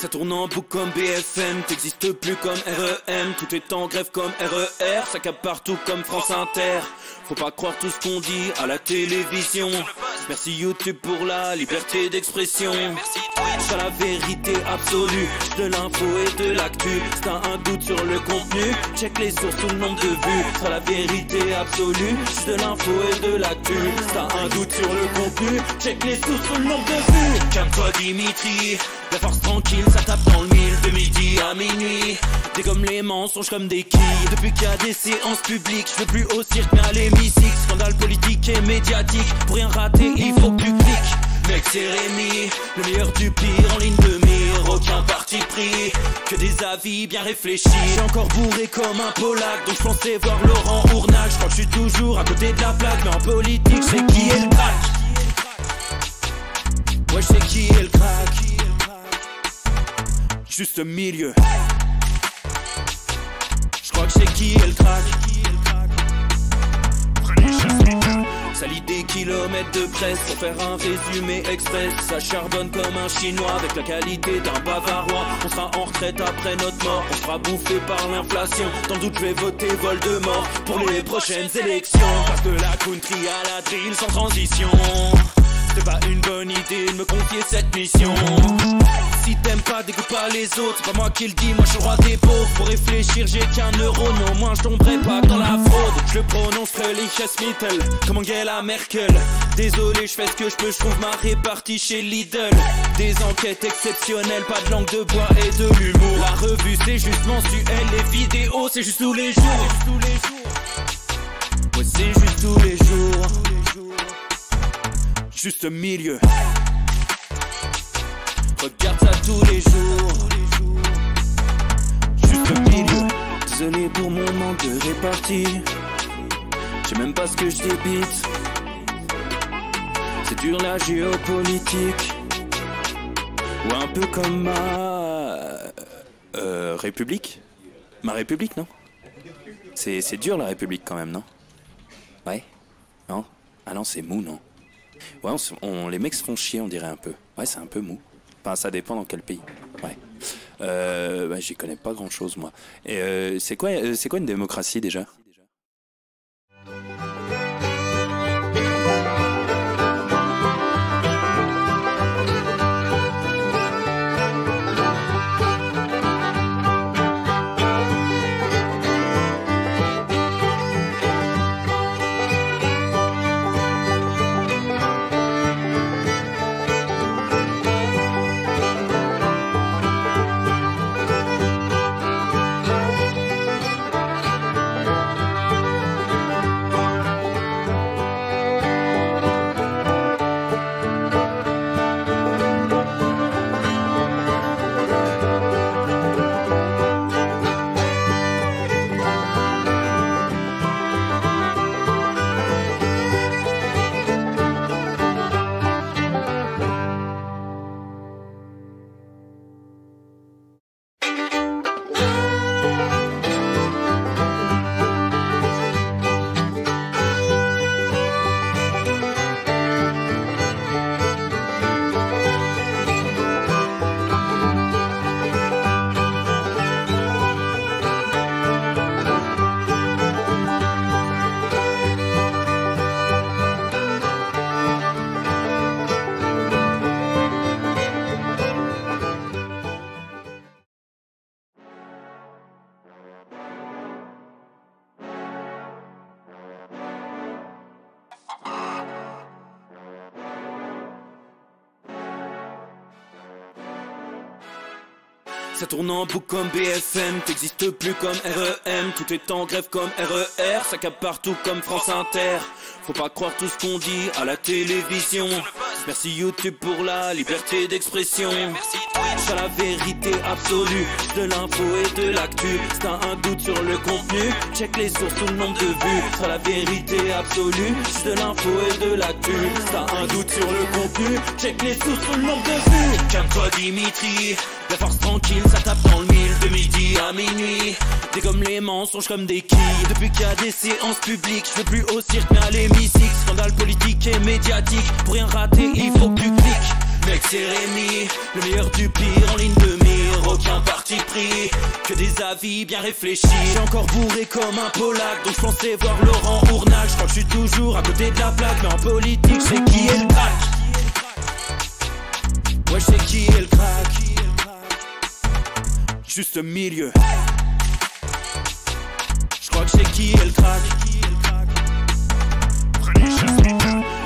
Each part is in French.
Ça tourne en boucle comme BFM, t'existes plus comme REM. Tout est en grève comme RER, ça capte partout comme France Inter. Faut pas croire tout ce qu'on dit à la télévision. Merci YouTube pour la liberté d'expression. C'est la vérité absolue, de l'info et de l'actu. Si t'as un doute sur le contenu, check les sources ou le nombre de vues. C'est la vérité absolue, de l'info et de l'actu. Si t'as un doute sur le contenu, check les sources ou le nombre de vues. Calme-toi Dimitri, la force tranquille, ça tape dans le mille. De midi à minuit, dégomme les mensonges comme des quilles. Depuis qu'il y a des séances publiques, je veux plus au cirque mais à l'hémicycle. Scandale politique et médiatique, pour rien rater il faut que tu cliques. Mec c'est Rémi, le meilleur du pire en ligne de mire. Aucun parti pris, que des avis bien réfléchis. J'ai encore bourré comme un Polac, donc je pensais voir Laurent Ournac. Je crois que je suis toujours à côté de la plaque, mais en politique je sais qui est le crack. Ouais je sais qui est le crack. Juste milieu. Je crois que je sais qui est le crack. Ça lit des kilomètres de presse pour faire un résumé express. Ça charbonne comme un chinois avec la qualité d'un bavarois. On sera en retraite après notre mort, on sera bouffé par l'inflation. Dans le doute je vais voter Voldemort pour les prochaines élections. Passe de la country à la drill sans transition. C'est pas une bonne idée de me confier cette mission. Si t'aimes pas, dégoûte pas les autres. C'est pas moi qui le dis, moi je suis le roi des pauvres. Pour réfléchir, j'ai qu'un euro, mais au moins je tomberai pas dans la fraude. Je le prononce Lichesmittel, comme Angela Merkel. Désolé, je fais ce que je peux, je trouve ma répartie chez Lidl. Des enquêtes exceptionnelles, pas de langue de bois et de l'humour. La revue c'est juste mensuel, les vidéos c'est juste tous les jours. Ouais, c'est juste tous les jours. Juste milieu. Regarde ça tous les jours. Juste milieu. Désolé pour mon manque de répartie. Je sais même pas ce que je débite. C'est dur la géopolitique. Ou un peu comme ma... République. Ma République, non? C'est dur la République quand même, non? Ouais? Non? Ah non, c'est mou, non? Ouais, les mecs se font chier, on dirait un peu. Ouais, c'est un peu mou. Enfin, ça dépend dans quel pays. Ouais. Bah, j'y connais pas grand chose, moi. Et c'est quoi une démocratie déjà? Ça tourne en boucle comme BFM, t'existes plus comme REM. Tout est en grève comme RER, ça capte partout comme France Inter. Faut pas croire tout ce qu'on dit à la télévision. Merci YouTube pour la liberté d'expression. C'est la vérité absolue, de l'info et de l'actu. Si t'as un doute sur le contenu, check les sources ou le nombre de vues. C'est la vérité absolue, de l'info et de l'actu. Si t'as un doute sur le contenu, check les sources ou le nombre de vues. Calme-toi Dimitri, la force tranquille, ça tape dans le mille. De midi à minuit, dégomme les mensonges comme des quilles. Depuis qu'il y a des séances publiques, je veux plus au cirque mais à l'hémicycle. Scandale politique et médiatique, pour rien rater il faut que tu cliques. Mec c'est Rémi, le meilleur du pire en ligne de mire. aucun parti pris, que des avis bien réfléchis. J'ai encore bourré comme un Polac, donc je pensais voir Laurent Ournal. Je crois que je suis toujours à côté de la plaque, mais en politique c'est qui est le crack. Ouais, je sais qui est le crack. Juste milieu. Je crois que je sais qui est le crack.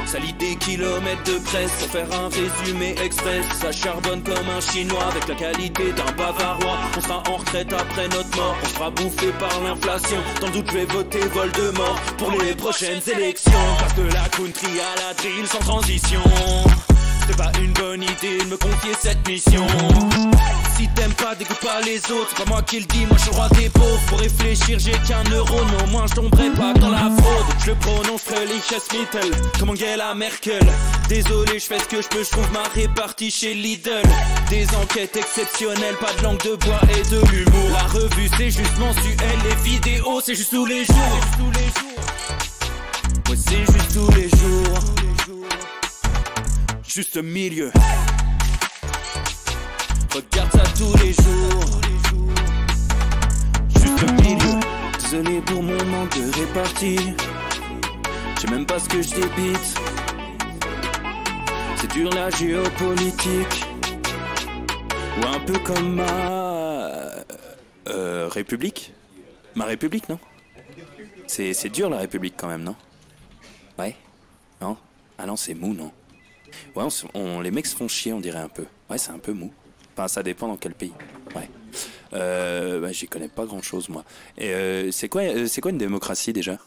Ça lit des kilomètres de presse pour faire un résumé express. Ça charbonne comme un chinois avec la qualité d'un bavarois. On sera en retraite après notre mort, on sera bouffé par l'inflation. Dans le doute je vais voter Voldemort pour les prochaines élections. Passe de la country à la drill sans transition. C'est pas une bonne idée de me confier cette mission. Si t'aimes pas, dégoûte pas les autres. C'est pas moi qui le dis, moi je suis le roi des pauvres. Pour réfléchir, j'ai qu'un euro, mais au moins je tomberai pas dans la fraude. Je le prononce Mittel, comme Angela Merkel. Désolé, je fais ce que je peux, je trouve ma répartie chez Lidl. Des enquêtes exceptionnelles, pas de langue de bois et de l'humour. La revue c'est juste mensuel, les vidéos c'est juste tous les jours. Ouais, c'est juste tous les jours. Juste milieu. Regarde ça tous les jours. Juste milieu. Désolé pour mon manque de répartie. Je sais même pas ce que je débite. C'est dur la géopolitique. Ou un peu comme ma... République. Ma République, non? C'est dur la République quand même, non? Ouais? Non? Ah non, c'est mou, non? Ouais, les mecs se font chier, on dirait un peu. Ouais, c'est un peu mou. Enfin, ça dépend dans quel pays. Ouais. Bah, j'y connais pas grand chose, moi. Et c'est quoi une démocratie déjà?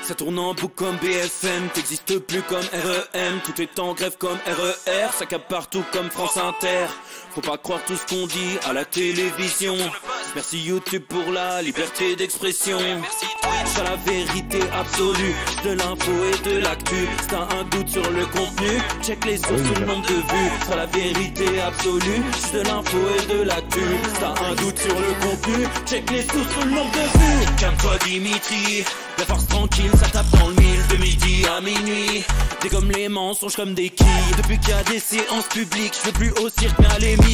Ça tourne en boucle comme BFM, t'existes plus comme REM. Tout est en grève comme RER, ça capte partout comme France Inter. Faut pas croire tout ce qu'on dit à la télévision. Merci YouTube pour la liberté d'expression. Sur la vérité absolue, de l'info et de l'actu. Si t'as un doute sur le contenu, check les sources sur le nombre de vues. Sur la vérité absolue, de l'info et de l'actu. Si t'as un doute sur le contenu, check les sources sur le nombre de vues. Calme-toi Dimitri, la force tranquille, ça tape dans le mille. De midi à minuit, t'es comme les mensonges comme des quilles. Depuis qu'il y a des séances publiques, je veux plus au cirque mais à l'hémicycle.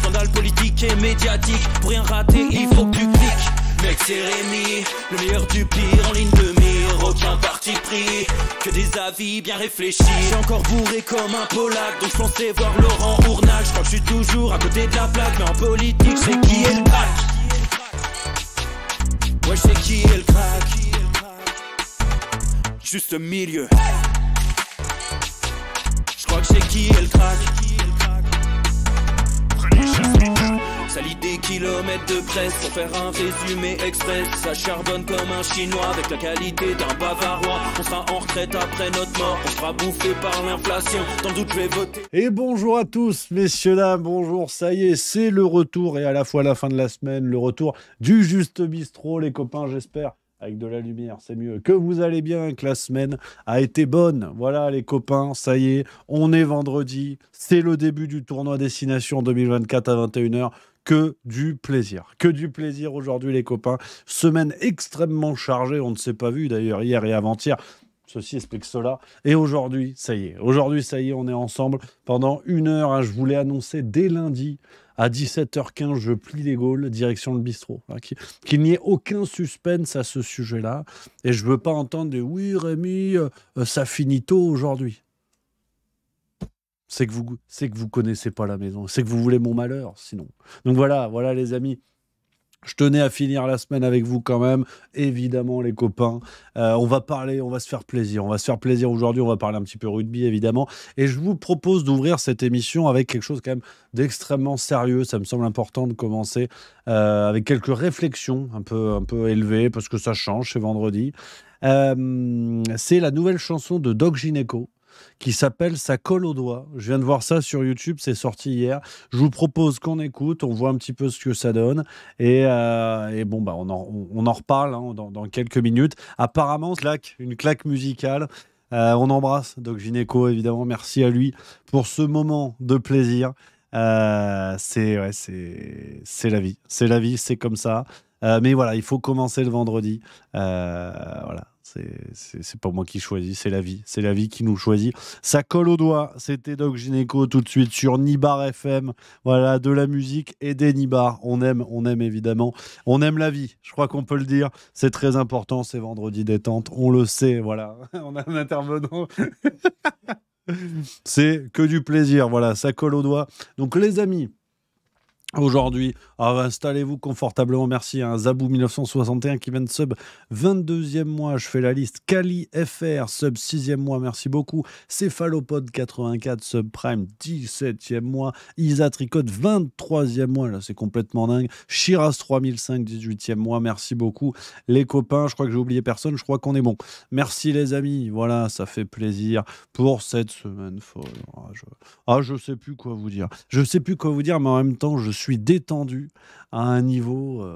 Scandale politique et médiatique, pour rien rater il faut que tu cliques. Mec c'est Rémi, le meilleur du pire en ligne de mire. Aucun parti pris, que des avis bien réfléchis. J'ai encore bourré comme un Polac, donc je pensais voir Laurent Ournal. Je crois que je suis toujours à côté de la plaque, mais en politique c'est qui est le crack. Ouais je sais qui est le crack. Juste milieu. Je crois que je sais qui est le crack. Ça lit des kilomètres de presse pour faire un résumé express. Ça charbonne comme un chinois avec la qualité d'un bavarois. On sera en retraite après notre mort, on sera bouffé par l'inflation. Dans le doute je vais voter. Et bonjour à tous, messieurs, dames, bonjour, ça y est, c'est le retour et à la fois la fin de la semaine, le retour du Juste Bistrot, les copains, j'espère avec de la lumière, c'est mieux. Que vous allez bien, que la semaine a été bonne. Voilà, les copains, ça y est, on est vendredi. C'est le début du tournoi Destination 2024 à 21h. Que du plaisir. Que du plaisir aujourd'hui, les copains. Semaine extrêmement chargée. On ne s'est pas vu d'ailleurs hier et avant-hier. Ceci explique cela. Et aujourd'hui, ça y est. Aujourd'hui, ça y est, on est ensemble pendant 1 heure. Hein, je voulais annoncer dès lundi à 17h15, je plie les Gaules, direction le bistrot. Hein, qu'il n'y ait aucun suspense à ce sujet-là. Et je veux pas entendre des oui, Rémi, ça finit tôt aujourd'hui. C'est que vous connaissez pas la maison. C'est que vous voulez mon malheur, sinon. Donc voilà, les amis. Je tenais à finir la semaine avec vous quand même, évidemment les copains. On va se faire plaisir. On va se faire plaisir aujourd'hui, on va parler un petit peu rugby évidemment. Et je vous propose d'ouvrir cette émission avec quelque chose quand même d'extrêmement sérieux. Ça me semble important de commencer avec quelques réflexions un peu élevées parce que ça change, c'est vendredi. C'est la nouvelle chanson de Doc Gynéco qui s'appelle Ça colle au doigt. Je viens de voir ça sur YouTube, c'est sorti hier. Je vous propose qu'on écoute, on voit un petit peu ce que ça donne. Et bon, bah, on en reparle hein, dans quelques minutes. Apparemment, une claque musicale. On embrasse Doc Gynéco, évidemment. Merci à lui pour ce moment de plaisir. C'est la vie. C'est la vie, c'est comme ça. Mais voilà, il faut commencer le vendredi. Voilà. C'est pas moi qui choisis, c'est la vie qui nous choisit. Ça colle au doigt, c'était Doc Gynéco tout de suite sur Nibar FM. Voilà, de la musique et des Nibar. On aime évidemment. On aime la vie, je crois qu'on peut le dire. C'est très important, c'est vendredi détente, on le sait, voilà. On a un intervenant. C'est que du plaisir, voilà, ça colle au doigt. Donc les amis, aujourd'hui, installez-vous confortablement, merci à Zabou 1961 qui vient de sub 22e mois, je fais la liste. Kali FR, sub 6e mois, merci beaucoup. Céphalopode 84, sub prime 17e mois. Isa Tricote 23e mois, là c'est complètement dingue. Shiraz 3005, 18e mois, merci beaucoup. Les copains, je crois que j'ai oublié personne, je crois qu'on est bon. Merci les amis, voilà, ça fait plaisir pour cette semaine folle. Je sais plus quoi vous dire. Je sais plus quoi vous dire, mais en même temps, je suis détendu à un niveau.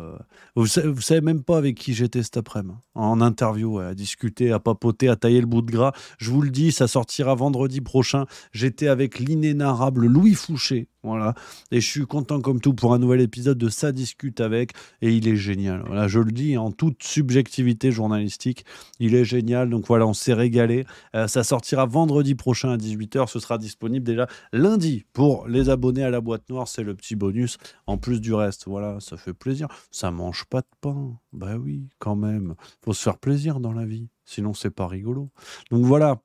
Vous savez même pas avec qui j'étais cet après-midi. En interview, à discuter, à papoter, à tailler le bout de gras. Je vous le dis, ça sortira vendredi prochain. J'étais avec l'inénarrable Louis Fouché. Voilà. Et je suis content comme tout pour un nouvel épisode de Ça discute avec. Et il est génial. Voilà, je le dis en toute subjectivité journalistique. Il est génial. Donc voilà, on s'est régalé. Ça sortira vendredi prochain à 18h. Ce sera disponible déjà lundi pour les abonnés à la boîte noire. C'est le petit bonus en plus du reste. Voilà, ça fait plaisir. Ça mange pas de pain. Bah oui, quand même. Faut se faire plaisir dans la vie. Sinon, c'est pas rigolo. Donc voilà.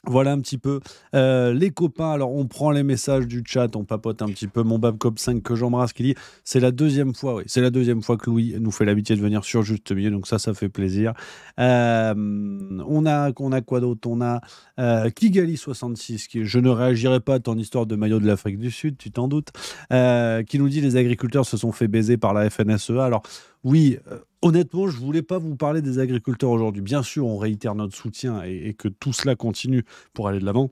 Voilà un petit peu les copains. Alors, on prend les messages du chat, on papote un petit peu. Mon Babcop 5 que j'embrasse qui dit c'est la deuxième fois, oui, c'est la deuxième fois que Louis nous fait l'amitié de venir sur Juste Milieu, donc ça fait plaisir. On a quoi d'autre? On a Kigali66 qui je ne réagirai pas à ton histoire de maillot de l'Afrique du Sud, tu t'en doutes, qui nous dit les agriculteurs se sont fait baiser par la FNSEA. Alors, oui, honnêtement, je ne voulais pas vous parler des agriculteurs aujourd'hui. Bien sûr, on réitère notre soutien et que tout cela continue pour aller de l'avant,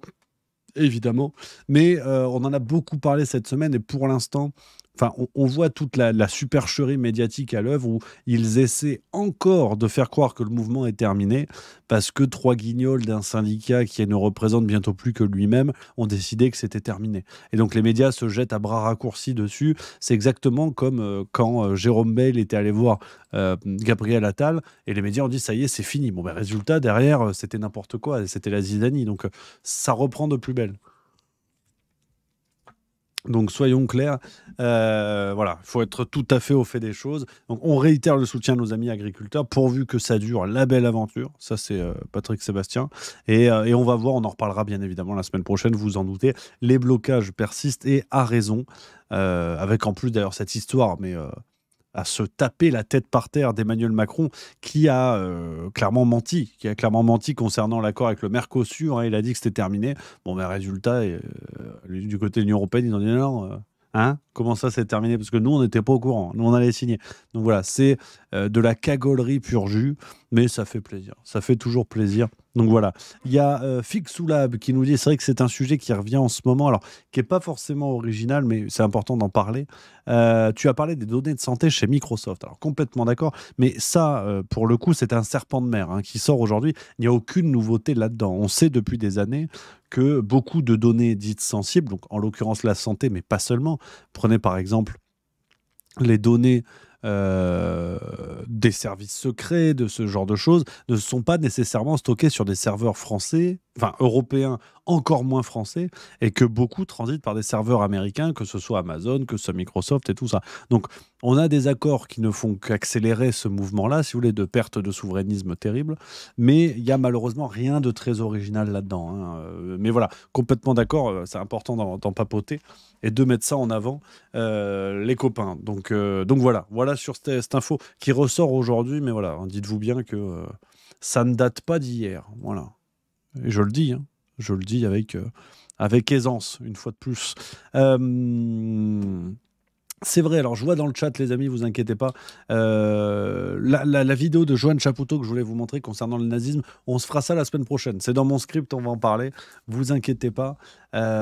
évidemment. Mais on en a beaucoup parlé cette semaine et pour l'instant, on voit toute la supercherie médiatique à l'œuvre où ils essaient encore de faire croire que le mouvement est terminé parce que 3 guignols d'un syndicat qui ne représente bientôt plus que lui-même ont décidé que c'était terminé. Et donc les médias se jettent à bras raccourcis dessus. C'est exactement comme quand Jérôme Bale était allé voir Gabriel Attal et les médias ont dit ça y est, c'est fini. Bon, ben, résultat, derrière, c'était n'importe quoi. C'était la zizanie. Donc ça reprend de plus belle. Donc soyons clairs, voilà, il faut être tout à fait au fait des choses. Donc on réitère le soutien à nos amis agriculteurs, pourvu que ça dure, la belle aventure. Ça c'est Patrick Sébastien. Et on va voir, on en reparlera bien évidemment la semaine prochaine, vous en doutez. Les blocages persistent et à raison, avec en plus d'ailleurs cette histoire, mais à se taper la tête par terre d'Emmanuel Macron, qui a clairement menti, concernant l'accord avec le Mercosur. Hein, il a dit que c'était terminé. Bon, mais résultat, du côté de l'Union européenne, ils ont dit non, Hein? Comment ça, c'est terminé? Parce que nous, on n'était pas au courant. Nous, on allait signer. Donc voilà, c'est de la cagolerie pur jus, mais ça fait plaisir. Ça fait toujours plaisir. Donc voilà. Il y a Fixoulab qui nous dit, c'est vrai que c'est un sujet qui revient en ce moment, alors qui n'est pas forcément original, mais c'est important d'en parler. Tu as parlé des données de santé chez Microsoft. Alors complètement d'accord, mais ça, pour le coup, c'est un serpent de mer qui sort aujourd'hui. Il n'y a aucune nouveauté là-dedans. On sait depuis des années que beaucoup de données dites sensibles, donc en l'occurrence la santé, mais pas seulement. Prenez par exemple les données des services secrets, de ce genre de choses, ne sont pas nécessairement stockées sur des serveurs français, enfin européens, encore moins français, et que beaucoup transitent par des serveurs américains, que ce soit Amazon, que ce soit Microsoft et tout ça. Donc on a des accords qui ne font qu'accélérer ce mouvement-là, si vous voulez, de perte de souverainisme terrible, mais il y a malheureusement rien de très original là-dedans. Mais voilà, complètement d'accord, c'est important d'en papoter et de mettre ça en avant, les copains. Donc voilà sur cette info qui ressort aujourd'hui, mais voilà, dites-vous bien que ça ne date pas d'hier. Voilà. Et je le dis avec aisance, une fois de plus. C'est vrai, alors je vois dans le chat, les amis, vous inquiétez pas, la vidéo de Joanne Chapoutot que je voulais vous montrer concernant le nazisme, on se fera ça la semaine prochaine. C'est dans mon script, on va en parler, vous inquiétez pas.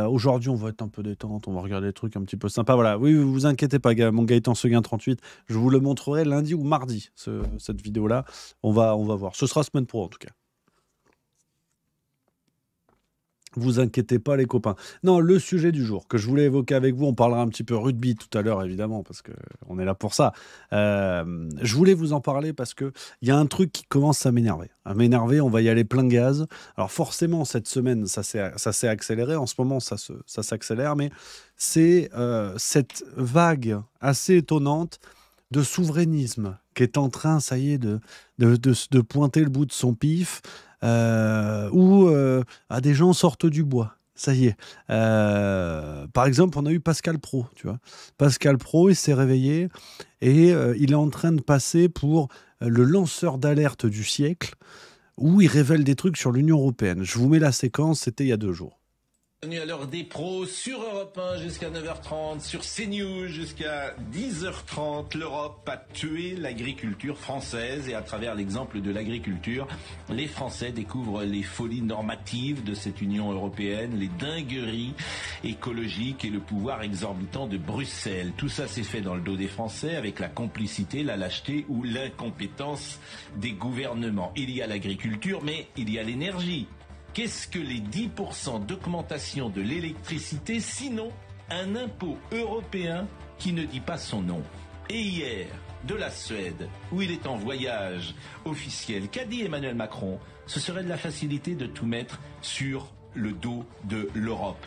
Aujourd'hui, on va être un peu détente, on va regarder des trucs un petit peu sympas. Voilà, oui, vous inquiétez pas, mon Gaëtan Seguin 38, je vous le montrerai lundi ou mardi, cette vidéo-là. On va voir. Ce sera semaine pro en tout cas. Vous inquiétez pas les copains. Non, le sujet du jour que je voulais évoquer avec vous, on parlera un petit peu rugby tout à l'heure évidemment parce qu'on est là pour ça. Je voulais vous en parler parce qu'il y a un truc qui commence à m'énerver. On va y aller plein gaz. Alors forcément cette semaine ça s'est accéléré, en ce moment ça s'accélère, mais c'est cette vague assez étonnante de souverainisme qui est en train, ça y est, de pointer le bout de son pif. Où des gens sortent du bois. Ça y est. Par exemple, on a eu Pascal Praud, tu vois. Pascal Praud, il s'est réveillé et il est en train de passer pour le lanceur d'alerte du siècle, où il révèle des trucs sur l'Union européenne. Je vous mets la séquence, c'était il y a 2 jours. Bienvenue à l'heure des pros sur Europe 1 jusqu'à 9h30, sur CNews jusqu'à 10h30. L'Europe a tué l'agriculture française et à travers l'exemple de l'agriculture, les Français découvrent les folies normatives de cette Union européenne, les dingueries écologiques et le pouvoir exorbitant de Bruxelles. Tout ça s'est fait dans le dos des Français avec la complicité, la lâcheté ou l'incompétence des gouvernements. Il y a l'agriculture, mais il y a l'énergie. Qu'est-ce que les 10% d'augmentation de l'électricité, sinon un impôt européen qui ne dit pas son nom? Et hier, de la Suède, où il est en voyage officiel, qu'a dit Emmanuel Macron? Ce serait de la facilité de tout mettre sur le dos de l'Europe.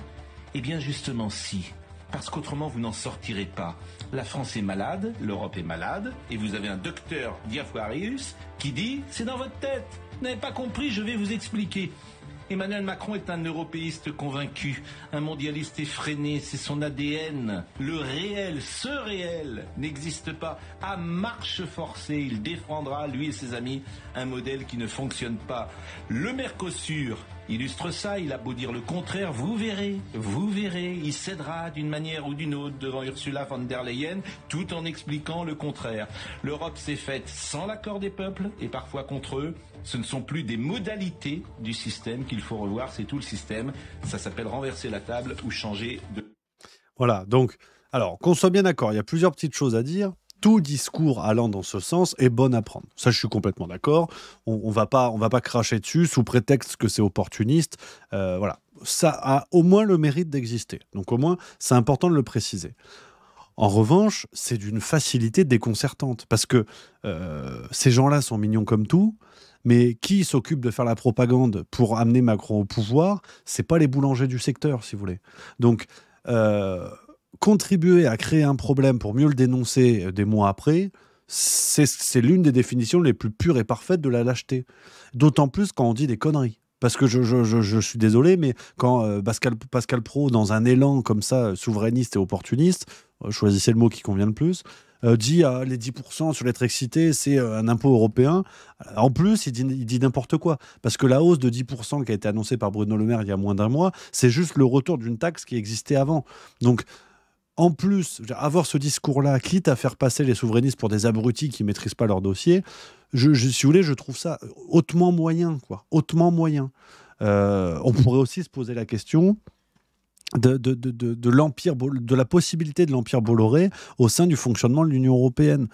Eh bien justement si, parce qu'autrement vous n'en sortirez pas. La France est malade, l'Europe est malade, et vous avez un docteur Diafoirus qui dit « c'est dans votre tête, vous n'avez pas compris, je vais vous expliquer ». Emmanuel Macron est un européiste convaincu, un mondialiste effréné, c'est son ADN. Le réel, ce réel, n'existe pas. À marche forcée, il défendra, lui et ses amis, un modèle qui ne fonctionne pas. Le Mercosur illustre ça, il a beau dire le contraire, vous verrez, il cédera d'une manière ou d'une autre devant Ursula von der Leyen, tout en expliquant le contraire. L'Europe s'est faite sans l'accord des peuples et parfois contre eux. Ce ne sont plus des modalités du système qu'il faut revoir, c'est tout le système. Ça s'appelle renverser la table ou changer de... Voilà, donc, alors, qu'on soit bien d'accord, il y a plusieurs petites choses à dire. Tout discours allant dans ce sens est bon à prendre. Ça, je suis complètement d'accord. On va pas cracher dessus sous prétexte que c'est opportuniste. Voilà, ça a au moins le mérite d'exister. Donc au moins, c'est important de le préciser. En revanche, c'est d'une facilité déconcertante parce que ces gens-là sont mignons comme tout. Mais qui s'occupe de faire la propagande pour amener Macron au pouvoir? C'est pas les boulangers du secteur, si vous voulez. Donc, contribuer à créer un problème pour mieux le dénoncer des mois après, c'est l'une des définitions les plus pures et parfaites de la lâcheté. D'autant plus quand on dit des conneries. Parce que je suis désolé, mais quand Pascal Praud, dans un élan comme ça, souverainiste et opportuniste, choisissez le mot qui convient le plus, dit les 10% sur l'électricité, c'est un impôt européen. En plus, il dit n'importe quoi. Parce que la hausse de 10% qui a été annoncée par Bruno Le Maire il y a moins d'1 mois, c'est juste le retour d'une taxe qui existait avant. Donc, en plus, avoir ce discours-là, quitte à faire passer les souverainistes pour des abrutis qui ne maîtrisent pas leur dossier, si vous voulez, je trouve ça hautement moyen, quoi. Hautement moyen. On pourrait aussi se poser la question de l'empire, de la possibilité de l'empire Bolloré au sein du fonctionnement de l'Union européenne.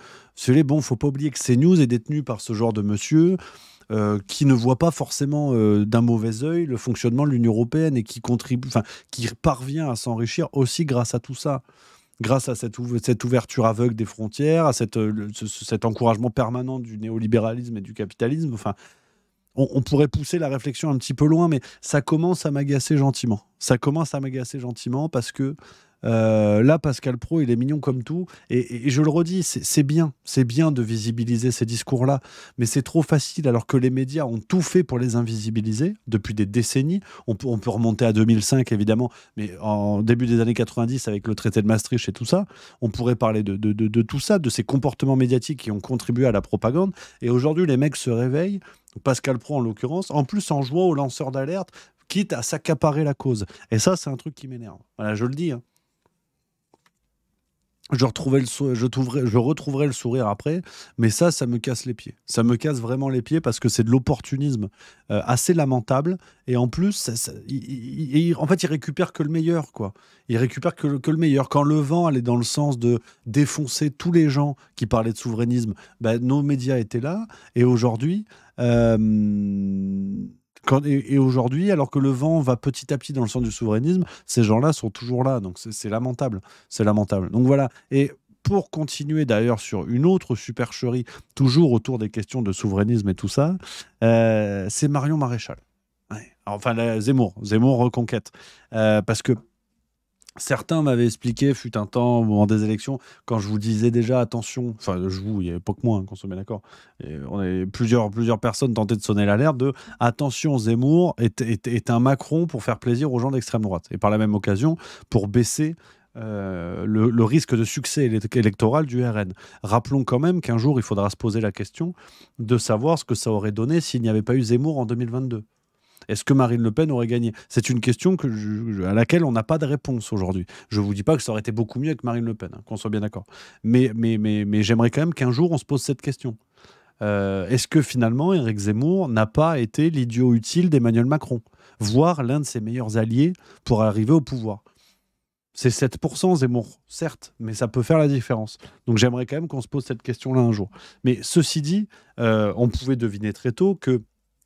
Il ne faut pas oublier que CNews est détenu par ce genre de monsieur qui ne voit pas forcément d'un mauvais œil le fonctionnement de l'Union européenne et qui parvient à s'enrichir aussi grâce à tout ça. Grâce à cette ouverture aveugle des frontières, à cet encouragement permanent du néolibéralisme et du capitalisme. Enfin, on pourrait pousser la réflexion un petit peu loin, mais ça commence à m'agacer gentiment. Ça commence à m'agacer gentiment parce que là, Pascal Praud, il est mignon comme tout. Et je le redis, c'est bien de visibiliser ces discours-là, mais c'est trop facile alors que les médias ont tout fait pour les invisibiliser depuis des décennies. On peut remonter à 2005, évidemment, mais en début des années 90, avec le traité de Maastricht et tout ça, on pourrait parler de tout ça, de ces comportements médiatiques qui ont contribué à la propagande. Et aujourd'hui, les mecs se réveillent, Pascal Praud en l'occurrence, en plus en jouant aux lanceurs d'alerte, quitte à s'accaparer la cause. Et ça, c'est un truc qui m'énerve. Voilà, je le dis, hein. Je retrouverai le sourire après, mais ça me casse les pieds. Ça me casse vraiment les pieds parce que c'est de l'opportunisme assez lamentable. Et en plus, en fait, il récupère que le meilleur, quoi. Il récupère que le meilleur. Quand le vent allait dans le sens de défoncer tous les gens qui parlaient de souverainisme, nos médias étaient là. Et aujourd'hui... aujourd'hui, alors que le vent va petit à petit dans le sens du souverainisme, ces gens-là sont toujours là. Donc c'est lamentable. C'est lamentable. Donc voilà. Et pour continuer d'ailleurs sur une autre supercherie, toujours autour des questions de souverainisme et tout ça, c'est Marion Maréchal. Ouais. Enfin, Zemmour Reconquête. Parce que certains m'avaient expliqué, fut un temps, au moment des élections, quand je vous disais déjà attention, enfin, il n'y avait pas que moi, hein, qu'on soit bien d'accord, et on avait plusieurs personnes tentaient de sonner l'alerte de attention, Zemmour est un Macron pour faire plaisir aux gens d'extrême droite. Et par la même occasion, pour baisser le risque de succès électoral du RN. Rappelons quand même qu'un jour, il faudra se poser la question de savoir ce que ça aurait donné s'il n'y avait pas eu Zemmour en 2022. Est-ce que Marine Le Pen aurait gagné ? C'est une question à laquelle on n'a pas de réponse aujourd'hui. Je ne vous dis pas que ça aurait été beaucoup mieux avec Marine Le Pen, hein, qu'on soit bien d'accord. Mais j'aimerais quand même qu'un jour on se pose cette question. Est-ce que finalement Éric Zemmour n'a pas été l'idiot utile d'Emmanuel Macron, voire l'un de ses meilleurs alliés pour arriver au pouvoir ? C'est 7% Zemmour, certes, mais ça peut faire la différence. Donc j'aimerais quand même qu'on se pose cette question-là un jour. Mais ceci dit, on pouvait deviner très tôt que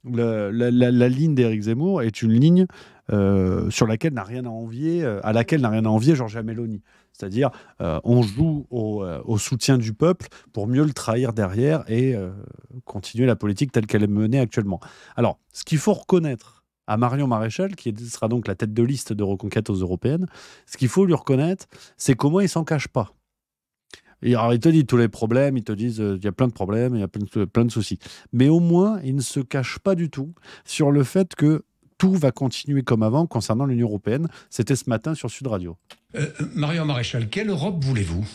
la ligne d'Éric Zemmour est une ligne sur laquelle n'a rien à envier, à laquelle n'a rien à envier Giorgia Meloni. C'est-à-dire, on joue au soutien du peuple pour mieux le trahir derrière et continuer la politique telle qu'elle est menée actuellement. Alors, ce qu'il faut reconnaître à Marion Maréchal, qui sera donc la tête de liste de Reconquête aux Européennes, ce qu'il faut lui reconnaître, c'est qu'au moins il ne s'en cache pas. Et alors, ils te disent tous les problèmes, ils te disent il y a plein de problèmes, il y a plein de soucis. Mais au moins, ils ne se cachent pas du tout sur le fait que tout va continuer comme avant concernant l'Union européenne. C'était ce matin sur Sud Radio. Marion Maréchal, quelle Europe voulez-vous ?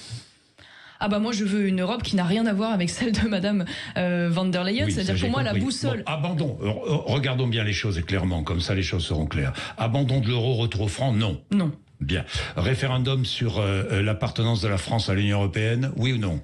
Moi je veux une Europe qui n'a rien à voir avec celle de Madame van der Leyen, oui, c'est-à-dire pour moi la boussole. Bon, abandon, regardons bien les choses clairement, comme ça les choses seront claires. Abandon de l'euro, retour au franc, non. Non. Bien. Référendum sur l'appartenance de la France à l'Union européenne, oui ou non ?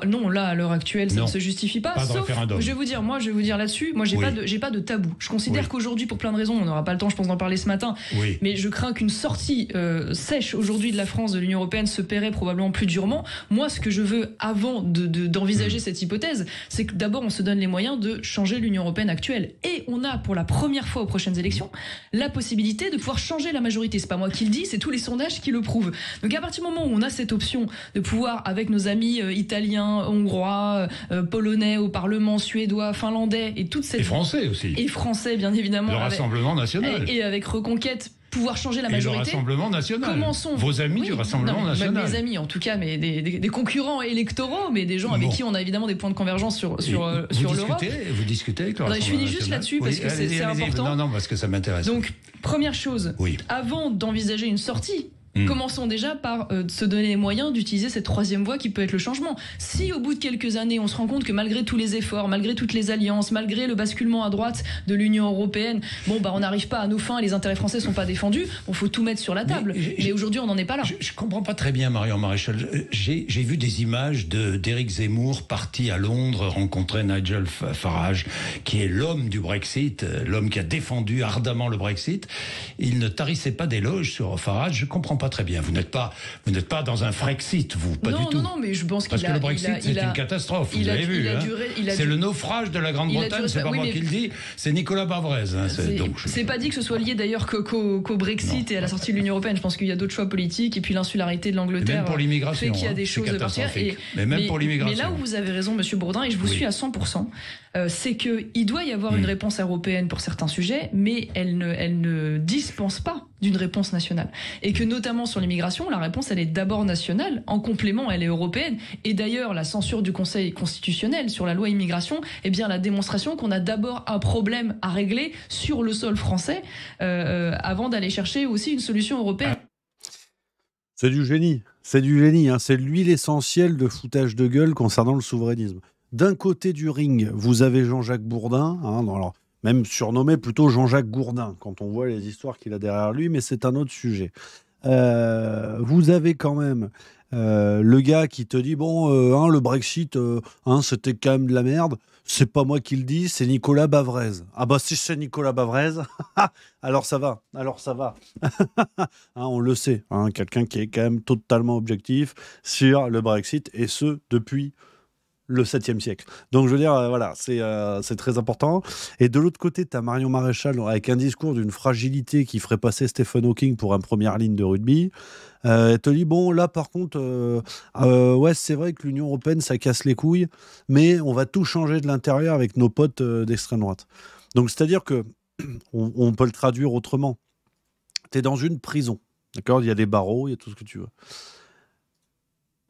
Non, là, à l'heure actuelle, ça ne se justifie pas. Pas de sauf, référendum. Je vais vous dire là-dessus, moi, j'ai pas de tabou. Je considère qu'aujourd'hui, pour plein de raisons, on n'aura pas le temps, je pense, d'en parler ce matin, mais je crains qu'une sortie sèche aujourd'hui de la France de l'Union européenne se paierait probablement plus durement. Moi, ce que je veux, avant d'envisager cette hypothèse, c'est que d'abord, on se donne les moyens de changer l'Union européenne actuelle. Et on a, pour la première fois aux prochaines élections, la possibilité de pouvoir changer la majorité. C'est pas moi qui le dis, c'est tous les sondages qui le prouvent. Donc, à partir du moment où on a cette option de pouvoir, avec nos amis italiens, hongrois, polonais au Parlement, suédois, finlandais et toute cette... Et français aussi. Et français, bien évidemment. Le Rassemblement national. Et avec Reconquête, pouvoir changer la majorité. Et le Rassemblement national. Commençons. Vos amis du Rassemblement national. Mes amis, en tout cas, mais des concurrents électoraux, mais des gens avec qui on a évidemment des points de convergence sur l'Europe. Vous discutez avec le Rassemblement national. Je finis juste là-dessus parce que c'est important. Non, parce que ça m'intéresse. Donc, première chose, avant d'envisager une sortie Commençons déjà par se donner les moyens d'utiliser cette troisième voie qui peut être le changement. Si au bout de quelques années, on se rend compte que malgré tous les efforts, malgré toutes les alliances, malgré le basculement à droite de l'Union européenne, on n'arrive pas à nos fins et les intérêts français sont pas défendus, faut tout mettre sur la table. Mais aujourd'hui, on n'en est pas là. Je comprends pas très bien, Marion Maréchal. J'ai vu des images d'Éric Zemmour parti à Londres rencontrer Nigel Farage, qui est l'homme du Brexit, l'homme qui a défendu ardemment le Brexit. Il ne tarissait pas d'éloges sur Farage. Je comprends pas très bien. Vous n'êtes pas dans un Frexit, vous, pas du tout. Non, mais je pense qu'il Parce que le Brexit, c'est une catastrophe, vous avez vu. C'est le naufrage de la Grande-Bretagne, c'est pas moi qui le dis, c'est Nicolas Bavrez. C'est pas dit que ce soit lié d'ailleurs qu'au Brexit et à la sortie de l'Union européenne. Je pense qu'il y a d'autres choix politiques et puis l'insularité de l'Angleterre. Même pour l'immigration, fait qu'il y a des choses particulières. Mais même pour l'immigration. Mais là où vous avez raison, Monsieur Bourdin, et je vous suis à 100%, c'est qu'il doit y avoir une réponse européenne pour certains sujets, mais elle ne dispense pas d'une réponse nationale. Et que notamment sur l'immigration, la réponse, elle est d'abord nationale, en complément, elle est européenne. Et d'ailleurs, la censure du Conseil constitutionnel sur la loi immigration est bien la démonstration qu'on a d'abord un problème à régler sur le sol français avant d'aller chercher aussi une solution européenne. C'est du génie, c'est lui l'essentiel de foutage de gueule concernant le souverainisme. D'un côté du ring, vous avez Jean-Jacques Bourdin, alors même surnommé plutôt Jean-Jacques Gourdin, quand on voit les histoires qu'il a derrière lui, mais c'est un autre sujet. Vous avez quand même le gars qui te dit, le Brexit, c'était quand même de la merde. C'est pas moi qui le dis, c'est Nicolas Bavrez. Ah bah si c'est Nicolas Bavrez, alors ça va. On le sait, quelqu'un qui est quand même totalement objectif sur le Brexit, et ce, depuis le 7e siècle. Donc je veux dire, c'est très important. Et de l'autre côté, tu as Marion Maréchal avec un discours d'une fragilité qui ferait passer Stephen Hawking pour une première ligne de rugby. Elle te dit, là par contre, c'est vrai que l'Union européenne, ça casse les couilles, mais on va tout changer de l'intérieur avec nos potes d'extrême droite. Donc c'est-à-dire que on peut le traduire autrement. Tu es dans une prison, d'accord ? Il y a des barreaux, il y a tout ce que tu veux.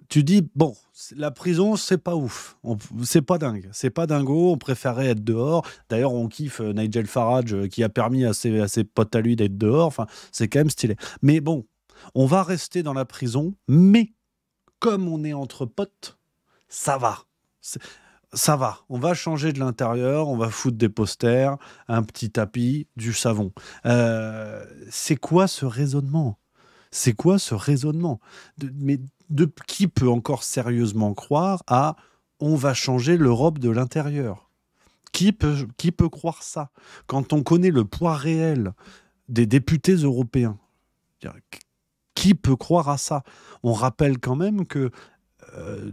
Tu dis, la prison, c'est pas ouf. C'est pas dingue. C'est pas dingo. On préférait être dehors. D'ailleurs, on kiffe Nigel Farage qui a permis à ses potes à lui d'être dehors. Enfin, c'est quand même stylé. Mais on va rester dans la prison. Mais comme on est entre potes, ça va. Ça va. On va changer de l'intérieur. On va foutre des posters, un petit tapis, du savon. C'est quoi ce raisonnement ? Qui peut encore sérieusement croire à on va changer l'Europe de l'intérieur ? Qui peut croire ça ? Quand on connaît le poids réel des députés européens, qui peut croire à ça ? On rappelle quand même que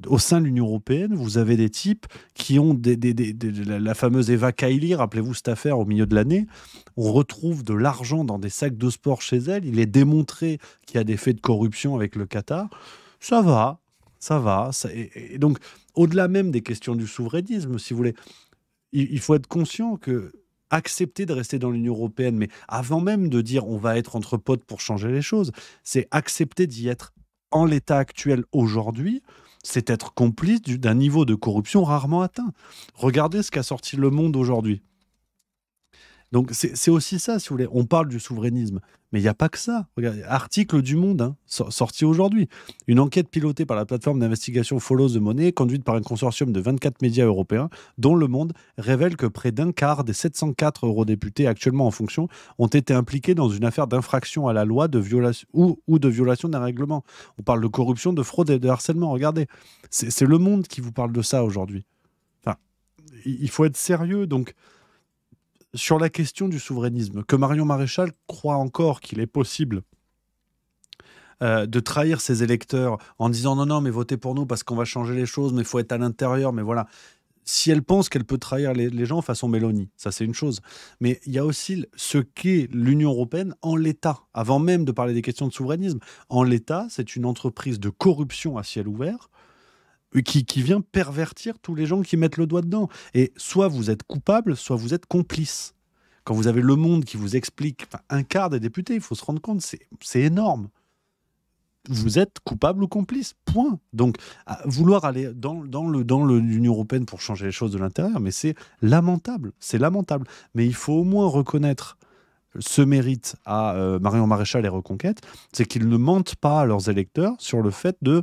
au sein de l'Union européenne, vous avez des types qui ont la fameuse Eva Kaili, rappelez-vous cette affaire au milieu de l'année, on retrouve de l'argent dans des sacs de sport chez elle, il est démontré qu'il y a des faits de corruption avec le Qatar. Ça va. Et donc, au-delà même des questions du souverainisme, si vous voulez, il faut être conscient que accepter de rester dans l'Union européenne, mais avant même de dire on va être entre potes pour changer les choses, c'est accepter d'y être en l'état actuel aujourd'hui, c'est être complice d'un niveau de corruption rarement atteint. Regardez ce qu'a sorti Le Monde aujourd'hui. Donc c'est aussi ça, si vous voulez. On parle du souverainisme, mais il n'y a pas que ça. Regardez, article du Monde, sorti aujourd'hui. Une enquête pilotée par la plateforme d'investigation Follow the Money, conduite par un consortium de 24 médias européens, dont Le Monde révèle que près d'un quart des 704 eurodéputés actuellement en fonction ont été impliqués dans une affaire d'infraction à la loi de violation, ou de violation d'un règlement. On parle de corruption, de fraude et de harcèlement. Regardez, c'est Le Monde qui vous parle de ça aujourd'hui. Enfin, il faut être sérieux, donc... Sur la question du souverainisme, que Marion Maréchal croit encore qu'il est possible de trahir ses électeurs en disant non, mais votez pour nous parce qu'on va changer les choses, mais il faut être à l'intérieur, mais voilà. Si elle pense qu'elle peut trahir les gens façon Mélanie, ça c'est une chose. Mais il y a aussi ce qu'est l'Union européenne en l'état. Avant même de parler des questions de souverainisme, en l'état, c'est une entreprise de corruption à ciel ouvert, qui vient pervertir tous les gens qui mettent le doigt dedans. Et soit vous êtes coupable, soit vous êtes complice. Quand vous avez Le Monde qui vous explique, un quart des députés, il faut se rendre compte, c'est énorme. Vous êtes coupable ou complice, point. Donc, vouloir aller dans l'Union européenne pour changer les choses de l'intérieur, mais c'est lamentable. Mais il faut au moins reconnaître ce mérite à Marion Maréchal et Reconquête, c'est qu'ils ne mentent pas à leurs électeurs sur le fait de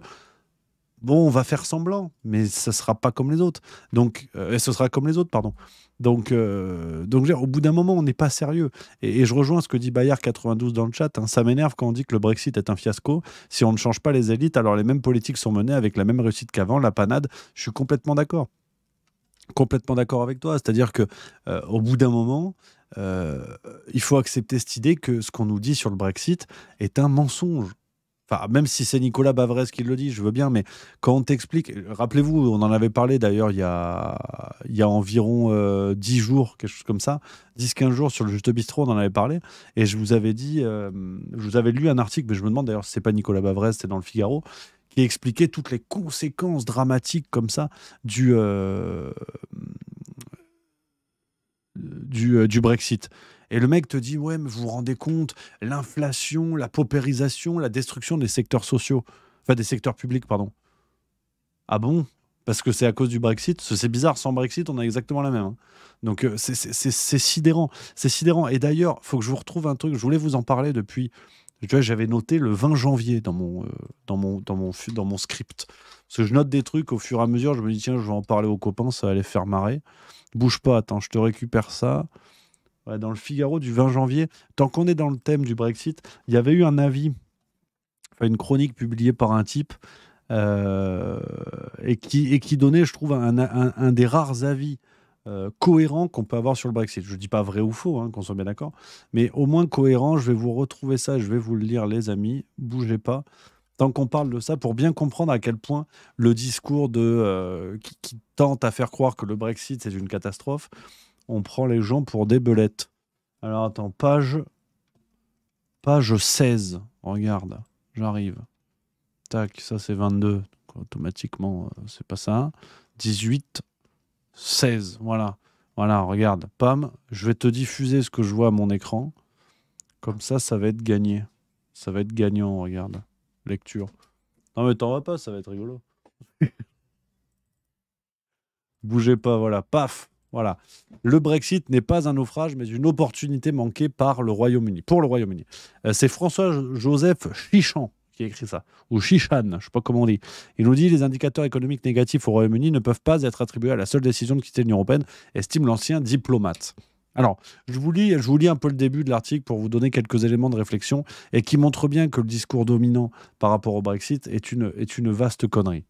bon, on va faire semblant, mais ça sera pas comme les autres. Donc, ce sera comme les autres, pardon. Donc au bout d'un moment, on n'est pas sérieux. Et je rejoins ce que dit Bayard92 dans le chat. Hein, ça m'énerve quand on dit que le Brexit est un fiasco. Si on ne change pas les élites, alors les mêmes politiques sont menées avec la même réussite qu'avant, la panade. Je suis complètement d'accord. Complètement d'accord avec toi. C'est-à-dire que au bout d'un moment, il faut accepter cette idée que ce qu'on nous dit sur le Brexit est un mensonge. Enfin, même si c'est Nicolas Bavrez qui le dit, je veux bien, mais quand on t'explique, rappelez-vous, on en avait parlé d'ailleurs il y a environ 10 jours, quelque chose comme ça, 10-15 jours sur le Juste Bistrot, on en avait parlé, et je vous avais dit, je vous avais lu un article, mais je me demande d'ailleurs si c'est pas Nicolas Bavrez, c'était dans le Figaro, qui expliquait toutes les conséquences dramatiques comme ça du Brexit. Et le mec te dit, ouais, mais vous vous rendez compte, l'inflation, la paupérisation, la destruction des secteurs sociaux, enfin des secteurs publics, pardon. Ah bon? Parce que c'est à cause du Brexit? C'est bizarre, sans Brexit, on a exactement la même. Hein. Donc c'est sidérant. C'est sidérant. Et d'ailleurs, il faut que je vous retrouve un truc, je voulais vous en parler depuis... Tu vois, j'avais noté le 20 janvier dans mon script. Parce que je note des trucs au fur et à mesure, je me dis, tiens, je vais en parler aux copains, ça va les faire marrer. Bouge pas, attends, je te récupère ça. Ouais, dans le Figaro du 20 janvier, tant qu'on est dans le thème du Brexit, il y avait eu un avis, enfin une chronique publiée par un type et qui donnait, je trouve, un des rares avis cohérents qu'on peut avoir sur le Brexit. Je ne dis pas vrai ou faux, hein, qu'on soit bien d'accord, mais au moins cohérent. Je vais vous retrouver ça, je vais vous le lire, les amis. Bougez pas. Tant qu'on parle de ça, pour bien comprendre à quel point le discours qui tente à faire croire que le Brexit, c'est une catastrophe, on prend les gens pour des belettes. Alors attends, page 16. Regarde, j'arrive. Tac, ça c'est 22. Automatiquement, c'est pas ça. 18, 16. Voilà. Voilà, regarde. Pam, je vais te diffuser ce que je vois à mon écran. Comme ça va être gagné. Ça va être gagnant, regarde. Lecture. Non mais t'en vas pas, ça va être rigolo. Bougez pas, voilà. Paf. Voilà. Le Brexit n'est pas un naufrage, mais une opportunité manquée par le Royaume-Uni. Pour le Royaume-Uni. C'est François-Joseph Chichan qui a écrit ça. Ou Chichan, je ne sais pas comment on dit. Il nous dit « Les indicateurs économiques négatifs au Royaume-Uni ne peuvent pas être attribués à la seule décision de quitter l'Union européenne », estime l'ancien diplomate. Alors, je vous lis un peu le début de l'article pour vous donner quelques éléments de réflexion et qui montrent bien que le discours dominant par rapport au Brexit est une vaste connerie.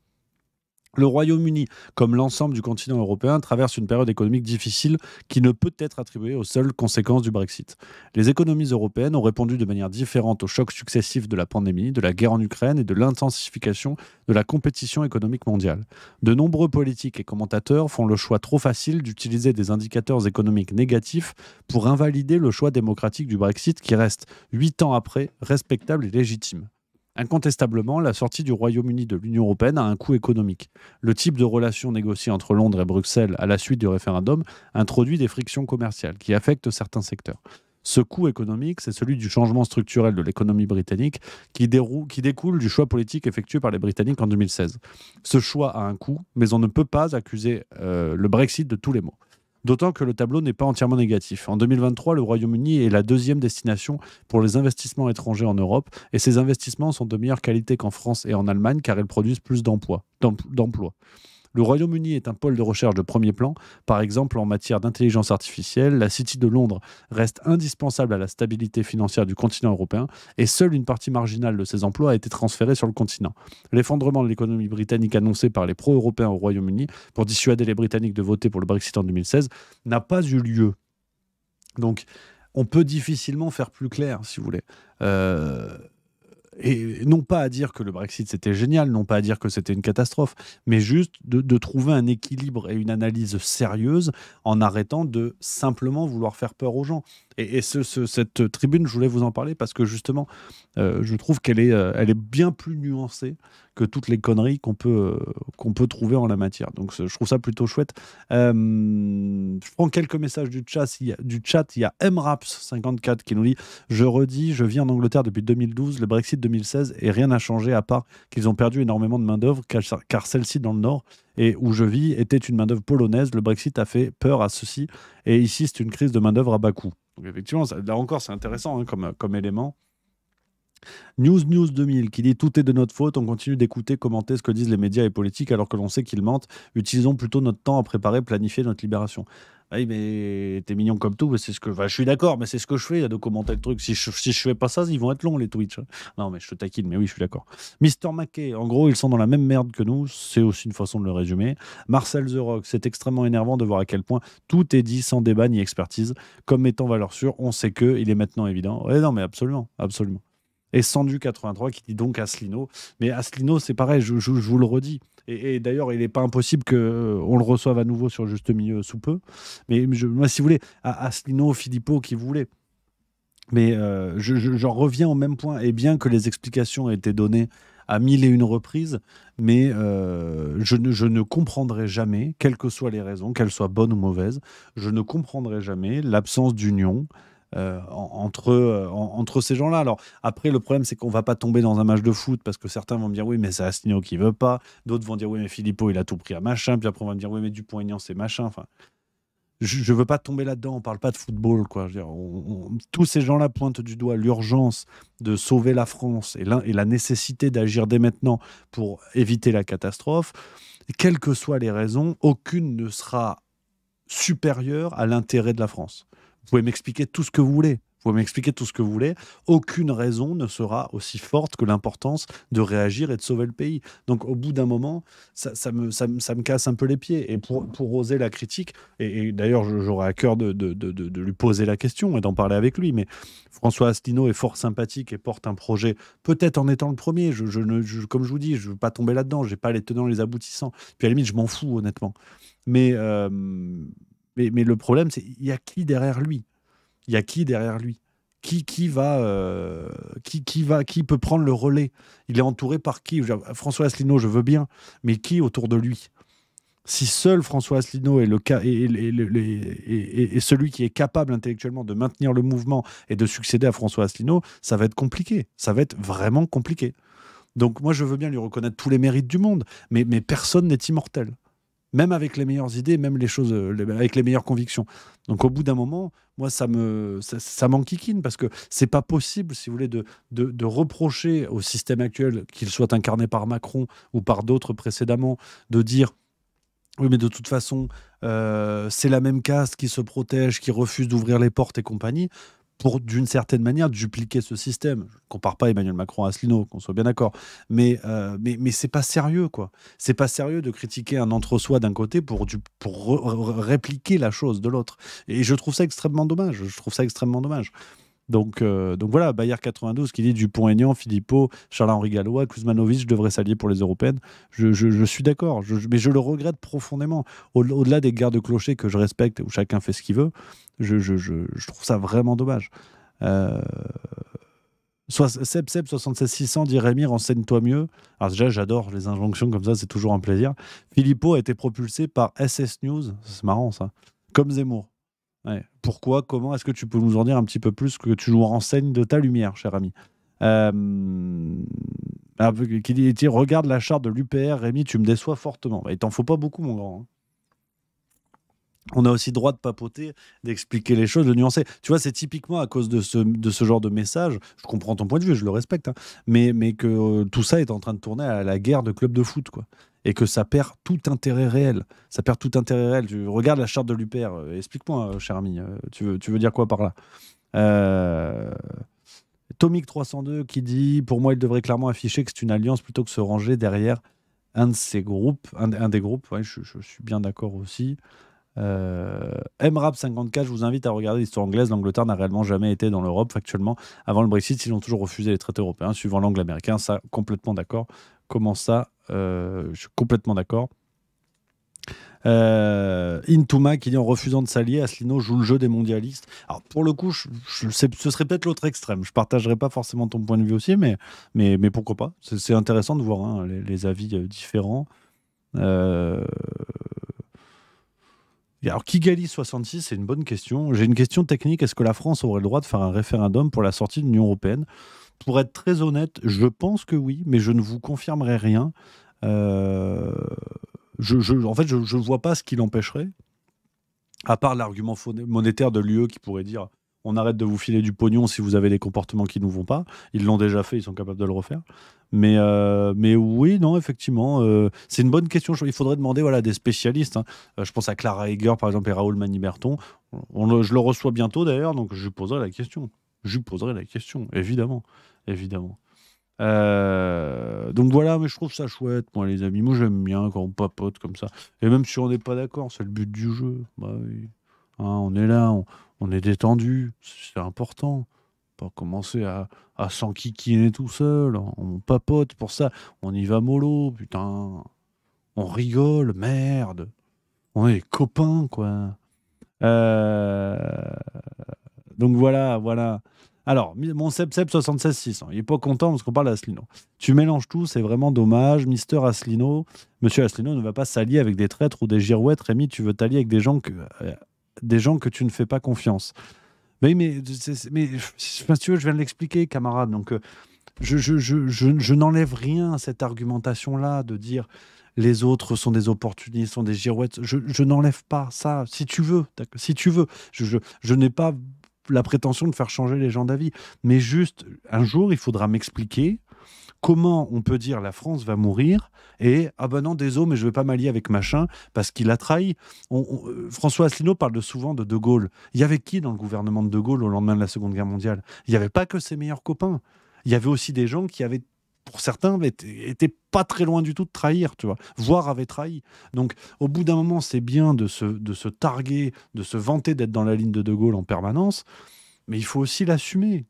Le Royaume-Uni, comme l'ensemble du continent européen, traverse une période économique difficile qui ne peut être attribuée aux seules conséquences du Brexit. Les économies européennes ont répondu de manière différente aux chocs successifs de la pandémie, de la guerre en Ukraine et de l'intensification de la compétition économique mondiale. De nombreux politiques et commentateurs font le choix trop facile d'utiliser des indicateurs économiques négatifs pour invalider le choix démocratique du Brexit qui reste, 8 ans après, respectable et légitime. Incontestablement, la sortie du Royaume-Uni de l'Union européenne a un coût économique. Le type de relations négociées entre Londres et Bruxelles à la suite du référendum introduit des frictions commerciales qui affectent certains secteurs. Ce coût économique, c'est celui du changement structurel de l'économie britannique qui découle du choix politique effectué par les Britanniques en 2016. Ce choix a un coût, mais on ne peut pas accuser le Brexit de tous les maux. D'autant que le tableau n'est pas entièrement négatif. En 2023, le Royaume-Uni est la deuxième destination pour les investissements étrangers en Europe et ces investissements sont de meilleure qualité qu'en France et en Allemagne car ils produisent plus d'emplois. Le Royaume-Uni est un pôle de recherche de premier plan, par exemple en matière d'intelligence artificielle. La City de Londres reste indispensable à la stabilité financière du continent européen et seule une partie marginale de ces emplois a été transférée sur le continent. L'effondrement de l'économie britannique annoncé par les pro-européens au Royaume-Uni pour dissuader les Britanniques de voter pour le Brexit en 2016 n'a pas eu lieu. Donc, on peut difficilement faire plus clair, si vous voulez. Et non pas à dire que le Brexit c'était génial, non pas à dire que c'était une catastrophe, mais juste de trouver un équilibre et une analyse sérieuse en arrêtant de simplement vouloir faire peur aux gens. Et cette tribune, je voulais vous en parler parce que justement, je trouve qu'elle est bien plus nuancée que toutes les conneries qu'on peut trouver en la matière. Donc je trouve ça plutôt chouette. Je prends quelques messages du chat. Il y a MRAPS54 qui nous dit « Je redis, je vis en Angleterre depuis 2012, le Brexit 2016 et rien n'a changé à part qu'ils ont perdu énormément de main-d'œuvre car celle-ci dans le Nord et où je vis était une main-d'œuvre polonaise. Le Brexit a fait peur à ceux-ci et ici c'est une crise de main-d'œuvre à bas coût. » Donc effectivement, là encore, c'est intéressant hein, comme élément. News 2000 qui dit tout est de notre faute, on continue d'écouter, commenter ce que disent les médias et politiques alors que l'on sait qu'ils mentent. Utilisons plutôt notre temps à préparer, planifier notre libération. Oui, mais t'es mignon comme tout, mais c'est ce que. Enfin, je suis d'accord, mais c'est ce que je fais, de commenter le truc. Si je fais pas ça, ils vont être longs les Twitch. Non, mais je te taquine, mais oui, je suis d'accord. Mister McKay, en gros, ils sont dans la même merde que nous, c'est aussi une façon de le résumer. Marcel The Rock, c'est extrêmement énervant de voir à quel point tout est dit sans débat ni expertise. Comme mettant valeur sûre, on sait que, il est maintenant évident. Ouais, non, mais absolument, absolument. Et Sandu 83 qui dit donc Asselineau. Mais Asselineau, c'est pareil, je vous le redis. Et d'ailleurs, il n'est pas impossible qu'on le reçoive à nouveau sur Juste Milieu sous peu. Mais moi, si vous voulez, Asselineau, Philippot, qui vous voulez. Mais j'en reviens au même point. Et bien que les explications aient été données à 1001 reprises, mais je ne comprendrai jamais, quelles que soient les raisons, qu'elles soient bonnes ou mauvaises, je ne comprendrai jamais l'absence d'union entre ces gens-là. Alors après, le problème, c'est qu'on va pas tomber dans un match de foot parce que certains vont me dire oui, mais c'est Asselineau qui veut pas. D'autres vont dire oui, mais Philippot, il a tout pris à machin. Puis après, on va me dire oui, mais Dupont-Aignan, c'est machin. Enfin, je veux pas tomber là-dedans. On parle pas de football, quoi. Je veux dire, tous ces gens-là pointent du doigt l'urgence de sauver la France et la nécessité d'agir dès maintenant pour éviter la catastrophe. Et quelles que soient les raisons, aucune ne sera supérieure à l'intérêt de la France. Vous pouvez m'expliquer tout ce que vous voulez. Aucune raison ne sera aussi forte que l'importance de réagir et de sauver le pays. Donc, au bout d'un moment, ça me casse un peu les pieds. Et pour oser la critique, et d'ailleurs, j'aurais à cœur de lui poser la question et d'en parler avec lui, mais François Asselineau est fort sympathique et porte un projet, peut-être en étant le premier. Comme je vous dis, je ne veux pas tomber là-dedans. Je n'ai pas les tenants, les aboutissants. Puis à la limite, je m'en fous, honnêtement. Mais le problème, c'est il y a qui derrière lui ? Il y a qui derrière lui ? Qui peut prendre le relais ? Il est entouré par qui ? François Asselineau, je veux bien, mais qui autour de lui ? Si seul François Asselineau est celui qui est capable intellectuellement de maintenir le mouvement et de succéder à François Asselineau, ça va être compliqué. Ça va être vraiment compliqué. Donc moi, je veux bien lui reconnaître tous les mérites du monde, mais personne n'est immortel. Même avec les meilleures idées, même avec les meilleures convictions. Donc au bout d'un moment, moi, ça m'enquiquine parce que c'est pas possible, si vous voulez, de reprocher au système actuel, qu'il soit incarné par Macron ou par d'autres précédemment, de dire oui, mais de toute façon, c'est la même caste qui se protège, qui refuse d'ouvrir les portes et compagnie, pour, d'une certaine manière, dupliquer ce système. Je ne compare pas Emmanuel Macron à Asselineau, qu'on soit bien d'accord. Mais c'est pas sérieux, quoi. C'est pas sérieux de critiquer un entre-soi d'un côté pour répliquer la chose de l'autre. Et je trouve ça extrêmement dommage. Donc voilà, Bayard 92 qui dit Dupont-Aignan, Philippot, Charles-Henri Gallois, Kuzmanovic devraient s'allier pour les européennes. Je suis d'accord, mais je le regrette profondément. Au-delà des guerres de clochers que je respecte, où chacun fait ce qu'il veut, je trouve ça vraiment dommage. Seb 76600 dit Rémi, renseigne-toi mieux. Alors déjà, j'adore les injonctions comme ça, c'est toujours un plaisir. Philippot a été propulsé par SS News, c'est marrant ça, comme Zemmour. Ouais. Pourquoi ? Comment ? Est-ce que tu peux nous en dire un petit peu plus, que tu nous renseignes de ta lumière, cher ami ? Qui dit regarde la charte de l'UPR, Rémi, tu me déçois fortement. Il t'en faut pas beaucoup, mon grand. Hein. On a aussi droit de papoter, d'expliquer les choses, de nuancer. Tu vois, c'est typiquement à cause de ce genre de message. Je comprends ton point de vue, je le respecte, hein, mais que tout ça est en train de tourner à la guerre de club de foot, quoi. Et que ça perd tout intérêt réel. Tu regardes la charte de l'UPR. Explique-moi, cher ami. Tu veux dire quoi par là ? Tomic 302 qui dit pour moi, il devrait clairement afficher que c'est une alliance plutôt que se ranger derrière un de ces groupes. Un des groupes, ouais, je suis bien d'accord aussi. MRAP 54, je vous invite à regarder l'histoire anglaise. L'Angleterre n'a réellement jamais été dans l'Europe factuellement. Avant le Brexit, ils ont toujours refusé les traités européens, suivant l'angle américain. Ça, complètement d'accord. Comment ça ? Je suis complètement d'accord. Intuma qui dit en refusant de s'allier, Asselineau joue le jeu des mondialistes. Alors pour le coup, ce serait peut-être l'autre extrême. Je partagerai pas forcément ton point de vue aussi, mais pourquoi pas. C'est intéressant de voir hein, les avis différents. Alors Kigali 66, c'est une bonne question. J'ai une question technique. Est-ce que la France aurait le droit de faire un référendum pour la sortie de l'Union européenne ? Pour être très honnête, je pense que oui, mais je ne vous confirmerai rien. En fait, je ne vois pas ce qui l'empêcherait, à part l'argument monétaire de l'UE qui pourrait dire on arrête de vous filer du pognon si vous avez des comportements qui ne nous vont pas. Ils l'ont déjà fait, ils sont capables de le refaire. Mais oui, non, effectivement, c'est une bonne question. Il faudrait demander à des spécialistes. Je pense à Clara Heger, par exemple, et Raoul Maniberton. Je le reçois bientôt, d'ailleurs, donc je lui poserai la question. Évidemment. Donc voilà, mais je trouve ça chouette, moi, les amis. Moi, j'aime bien quand on papote comme ça. Et même si on n'est pas d'accord, c'est le but du jeu. Bah oui. On est là, on est détendu. C'est important. Pas commencer à s'enquiquiner tout seul. On papote pour ça. On y va mollo, putain. On rigole, merde. On est copains, quoi. Donc voilà. Alors, mon Seb 76 600, il est pas content parce qu'on parle d'Asselineau. Tu mélanges tout, c'est vraiment dommage. Mister Asselineau, Monsieur Asselineau ne va pas s'allier avec des traîtres ou des girouettes. Rémi, tu veux t'allier avec des gens que tu ne fais pas confiance. Mais si tu veux, je viens de l'expliquer, camarade. Donc, je n'enlève rien à cette argumentation-là de dire les autres sont des opportunistes, sont des girouettes. Je n'enlève pas ça. Si tu veux. Je n'ai pas la prétention de faire changer les gens d'avis. Mais juste, un jour, il faudra m'expliquer comment on peut dire la France va mourir et « Ah ben non, désolé, mais je ne vais pas m'allier avec machin parce qu'il a trahi ». François Asselineau parle souvent de De Gaulle. Il y avait qui dans le gouvernement de De Gaulle au lendemain de la Seconde Guerre mondiale ? Il n'y avait pas que ses meilleurs copains. Il y avait aussi des gens qui avaient, pour certains, étaient pas très loin du tout de trahir, tu vois, voire avaient trahi. Donc, au bout d'un moment, c'est bien de se targuer, de se vanter d'être dans la ligne de Gaulle en permanence, mais il faut aussi l'assumer.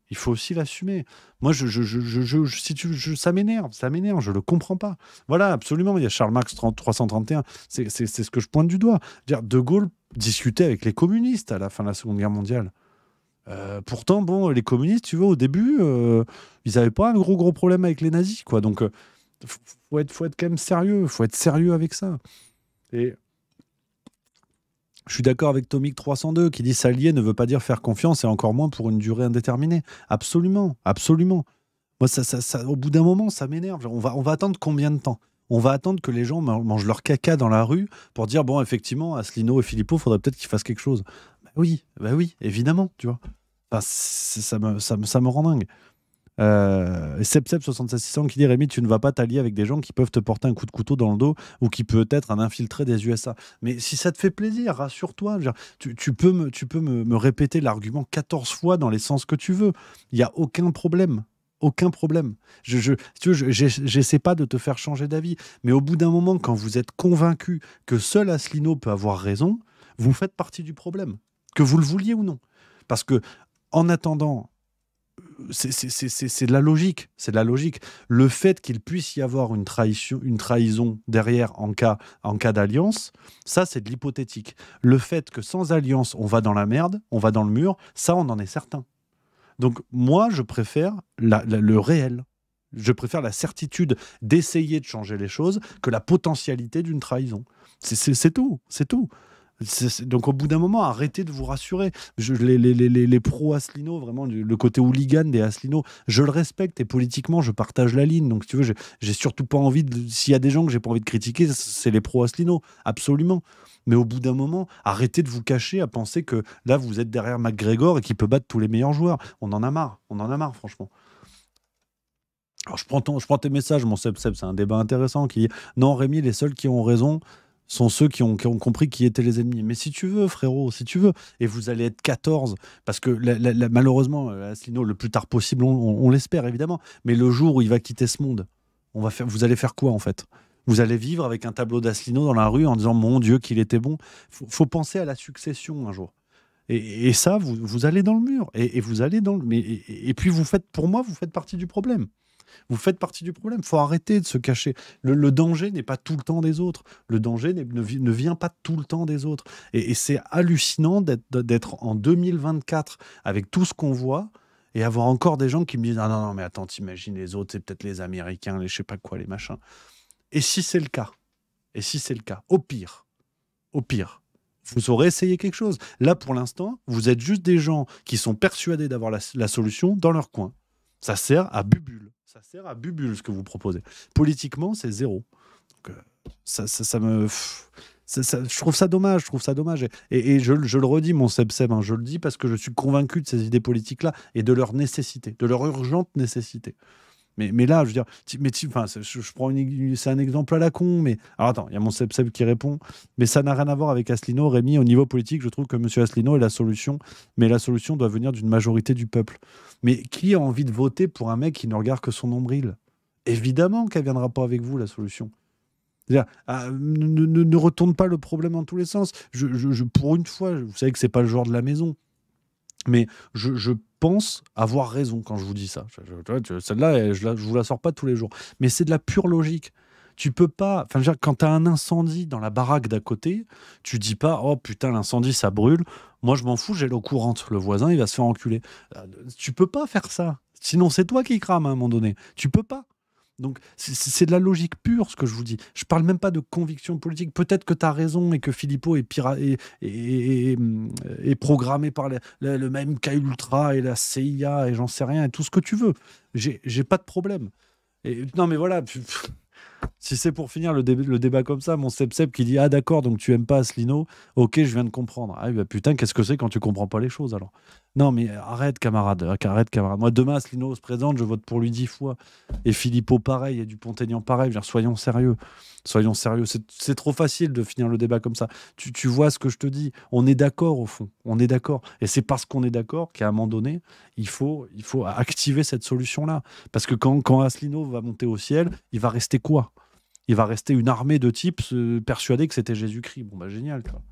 Moi, ça m'énerve, je le comprends pas. Voilà, absolument, il y a Charles Marx 331, c'est ce que je pointe du doigt. De Gaulle discutait avec les communistes à la fin de la Seconde Guerre mondiale. Pourtant, bon, les communistes, tu vois, au début, ils n'avaient pas un gros problème avec les nazis, quoi. Donc, faut être quand même sérieux. Faut être sérieux avec ça. Et je suis d'accord avec Tomic 302 qui dit s'allier ne veut pas dire faire confiance et encore moins pour une durée indéterminée. Absolument. Moi, ça, au bout d'un moment, ça m'énerve. On va attendre combien de temps ? On va attendre que les gens mangent leur caca dans la rue pour dire bon, effectivement, Asselineau et Philippot, faudrait peut-être qu'ils fassent quelque chose. Bah oui, évidemment, tu vois. Enfin, ça me rend dingue. Seb 76 600 qui dit Rémi, tu ne vas pas t'allier avec des gens qui peuvent te porter un coup de couteau dans le dos ou qui peut être un infiltré des USA. Mais si ça te fait plaisir, rassure-toi. Tu peux me répéter l'argument 14 fois dans les sens que tu veux. Il n'y a aucun problème. J'essaie pas de te faire changer d'avis. Mais au bout d'un moment, quand vous êtes convaincu que seul Asselineau peut avoir raison, vous faites partie du problème. Que vous le vouliez ou non. Parce que, en attendant, c'est de la logique. Le fait qu'il puisse y avoir une trahison derrière en cas d'alliance, ça, c'est de l'hypothétique. Le fait que sans alliance, on va dans la merde, on va dans le mur, ça, on en est certain. Donc, moi, je préfère le réel. Je préfère la certitude d'essayer de changer les choses que la potentialité d'une trahison. C'est tout. Donc au bout d'un moment, arrêtez de vous rassurer. Les pro-Asselineau, vraiment, le côté hooligan des Asselineau, je le respecte et politiquement, je partage la ligne. Donc si tu veux, j'ai surtout pas envie s'il y a des gens que j'ai pas envie de critiquer, c'est les pro-Asselineau, absolument. Mais au bout d'un moment, arrêtez de vous cacher à penser que là, vous êtes derrière McGregor et qu'il peut battre tous les meilleurs joueurs. On en a marre, franchement. Alors je prends tes messages, mon Seb, c'est un débat intéressant qui dit non, Rémi, les seuls qui ont raison sont ceux qui ont compris qui étaient les ennemis. Mais si tu veux, frérot, et vous allez être 14, parce que malheureusement, Asselineau, le plus tard possible, on l'espère évidemment, mais le jour où il va quitter ce monde, vous allez faire quoi en fait ? Vous allez vivre avec un tableau d'Asselineau dans la rue en disant « Mon Dieu, qu'il était bon ». Faut penser à la succession un jour. Et ça, vous allez dans le mur. Et vous allez dans le... Et puis, pour moi, vous faites partie du problème. Vous faites partie du problème. Il faut arrêter de se cacher. Le danger n'est pas tout le temps des autres. Le danger ne vient pas tout le temps des autres. Et c'est hallucinant d'être en 2024 avec tout ce qu'on voit et avoir encore des gens qui me disent « Ah non, mais attends, t'imagines les autres, c'est peut-être les Américains, les je sais pas quoi, les machins. » Et si c'est le cas, au pire, vous aurez essayé quelque chose. Là, pour l'instant, vous êtes juste des gens qui sont persuadés d'avoir la solution dans leur coin. Ça sert à bubule. Ce que vous proposez. Politiquement, c'est zéro. Donc, ça me... Je trouve ça dommage, Et je le redis, mon Seb, hein, je le dis parce que je suis convaincu de ces idées politiques-là et de leur nécessité, de leur urgente nécessité. Mais là, je veux dire, je prends c'est un exemple à la con, mais... Alors attends, il y a mon Seb qui répond, mais ça n'a rien à voir avec Asselineau. Rémi, au niveau politique, je trouve que M. Asselineau est la solution, mais la solution doit venir d'une majorité du peuple. Mais qui a envie de voter pour un mec qui ne regarde que son nombril? Évidemment qu'elle ne viendra pas avec vous, la solution. Ne retourne pas le problème dans tous les sens. Pour une fois, vous savez que c'est pas le genre de la maison, mais je pense avoir raison quand je vous dis ça. Celle-là, je vous la sors pas tous les jours. Mais c'est de la pure logique. Tu peux pas... Enfin, quand tu as un incendie dans la baraque d'à côté, tu dis pas « Oh putain, l'incendie, ça brûle. Moi, je m'en fous, j'ai l'eau courante. Le voisin, il va se faire enculer. » Tu peux pas faire ça. Sinon, c'est toi qui crame à un moment donné. Tu peux pas. Donc, c'est de la logique pure, ce que je vous dis. Je parle même pas de conviction politique. Peut-être que tu as raison et que Philippot est programmé par le même MK Ultra et la CIA et j'en sais rien, et tout ce que tu veux. J'ai pas de problème. Non, mais voilà... Si c'est pour finir le débat comme ça, mon Seb qui dit « Ah d'accord, donc tu aimes pas Asselineau, ok, je viens de comprendre. » Ah bah putain, qu'est-ce que c'est quand tu comprends pas les choses alors? Non mais arrête camarade. Moi demain Asselineau se présente, je vote pour lui 10 fois. Et Philippot pareil, et Dupont-Aignan pareil. Soyons sérieux. C'est trop facile de finir le débat comme ça. Tu vois ce que je te dis? On est d'accord au fond, on est d'accord. Et c'est parce qu'on est d'accord qu'à un moment donné, il faut activer cette solution-là. Parce que quand Asselineau va monter au ciel, il va rester quoi? Il va rester une armée de types persuadés que c'était Jésus-Christ. Bon, bah génial, tu vois.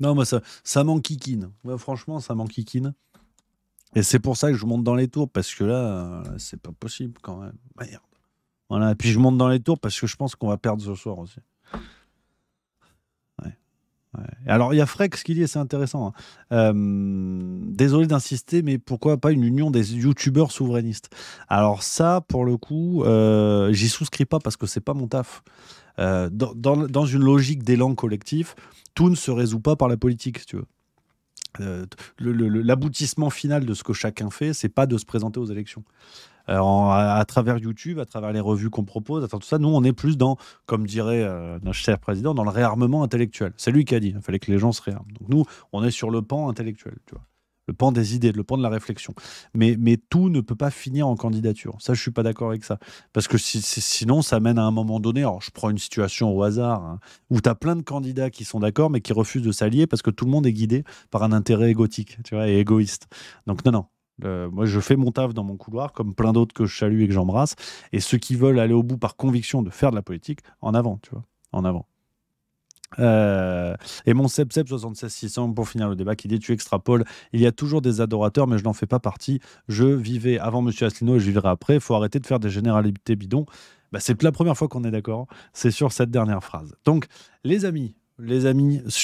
Non, moi, ça m'enquiquine. Ouais, franchement, ça m'enquiquine. Et c'est pour ça que je monte dans les tours, parce que là, c'est pas possible quand même. Merde. Voilà. Et puis je monte dans les tours parce que je pense qu'on va perdre ce soir aussi. Ouais. Alors, il y a Frex qui dit, et c'est intéressant, hein, désolé d'insister, mais pourquoi pas une union des youtubeurs souverainistes? Alors ça, pour le coup, j'y souscris pas parce que c'est pas mon taf. Dans une logique d'élan collectif, tout ne se résout pas par la politique, si tu veux. L'aboutissement final de ce que chacun fait, c'est pas de se présenter aux élections. À travers YouTube, à travers les revues qu'on propose, tout ça, nous, on est plus dans, comme dirait notre cher président, dans le réarmement intellectuel. C'est lui qui a dit, il fallait que les gens se réarment. Donc nous, on est sur le pan intellectuel, tu vois. Le pan des idées, le pan de la réflexion. Mais tout ne peut pas finir en candidature. Ça, je suis pas d'accord avec ça. Parce que sinon, ça mène à un moment donné, alors je prends une situation au hasard, hein, où tu as plein de candidats qui sont d'accord, mais qui refusent de s'allier parce que tout le monde est guidé par un intérêt égotique, tu vois, et égoïste. Donc non. Moi, je fais mon taf dans mon couloir, comme plein d'autres que je salue et que j'embrasse. Et ceux qui veulent aller au bout par conviction de faire de la politique, en avant, tu vois, en avant. Et mon Seb 76600 pour finir le débat qui dit tu extrapoles, il y a toujours des adorateurs mais je n'en fais pas partie, je vivais avant Monsieur Asselineau et je vivrai après, il faut arrêter de faire des généralités bidons. Bah, c'est la première fois qu'on est d'accord, c'est sur cette dernière phrase. Donc les amis,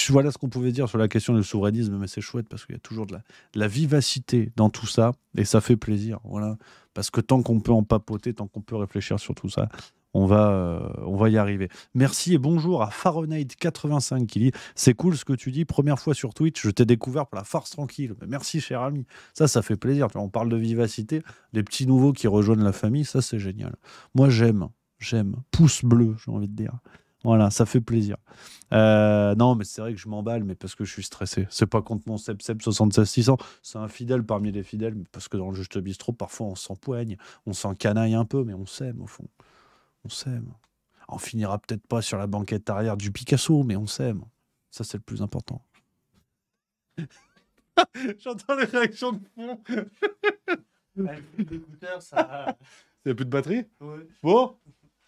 voilà ce qu'on pouvait dire sur la question du souverainisme, mais c'est chouette parce qu'il y a toujours de la vivacité dans tout ça et ça fait plaisir, voilà, parce que tant qu'on peut en papoter, tant qu'on peut réfléchir sur tout ça, on va y arriver. Merci et bonjour à Fahrenheit85 qui dit « C'est cool ce que tu dis, première fois sur Twitch, je t'ai découvert pour la farce tranquille. » Merci cher ami, ça fait plaisir. On parle de vivacité, des petits nouveaux qui rejoignent la famille, ça c'est génial. Moi j'aime, pouce bleu j'ai envie de dire. Voilà, ça fait plaisir. Non, mais c'est vrai que je m'emballe, mais parce que je suis stressé. C'est pas contre mon Seb 76600, c'est un fidèle parmi les fidèles, mais parce que dans le Juste Bistrot, parfois on s'empoigne, on s'encanaille un peu, mais on s'aime au fond. On s'aime. On finira peut-être pas sur la banquette arrière du Picasso, mais on s'aime. Ça, c'est le plus important. J'entends les réactions de fond. L'écouteur, ça... Il n'y a plus de batterie? Ouais. Bon,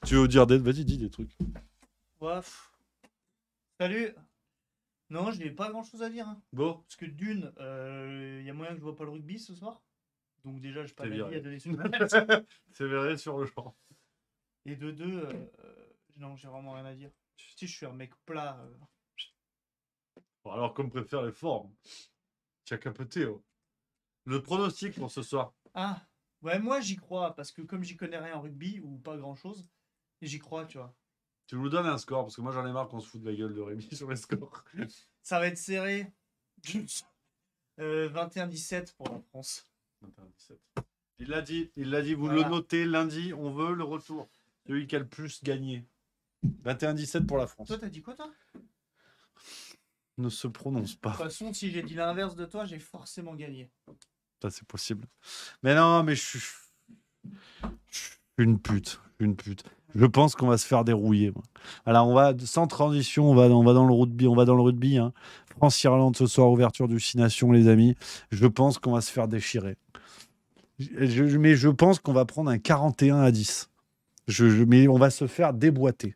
tu veux dire vas-y, dis des trucs. Waf. Salut. Non, je n'ai pas grand-chose à dire. Hein. Bon. Parce que d'une, y a moyen que je vois pas le rugby ce soir. Donc déjà, je n'ai pas d'avis à donner sur le match. C'est verré sur le champ. Et de deux, non, j'ai vraiment rien à dire. Si je suis un mec plat. Bon, alors qu'on préfère les formes. Chacun peut Théo. Le pronostic pour ce soir. Ah, ouais, moi j'y crois, parce que comme j'y connais rien en rugby, ou pas grand-chose, j'y crois, tu vois. Tu nous donnes un score, parce que moi j'en ai marre qu'on se fout de la gueule de Rémi sur les scores. Ça va être serré. 21-17 pour la France. 21-17. Il l'a dit, vous voilà. Le notez, lundi, on veut le retour. Celui qui a le plus gagné. 21-17 pour la France. Toi, t'as dit quoi, toi? Ne se prononce pas. De toute façon, si j'ai dit l'inverse de toi, j'ai forcément gagné. Ça, c'est possible. Mais non, mais je suis une pute. Je pense qu'on va se faire dérouiller. Moi. Alors, on va, sans transition, on va dans le rugby. Hein. France-Irlande ce soir, ouverture du 6 Nations, les amis. Je pense qu'on va se faire déchirer. Mais je pense qu'on va prendre un 41-10. Mais on va se faire déboîter.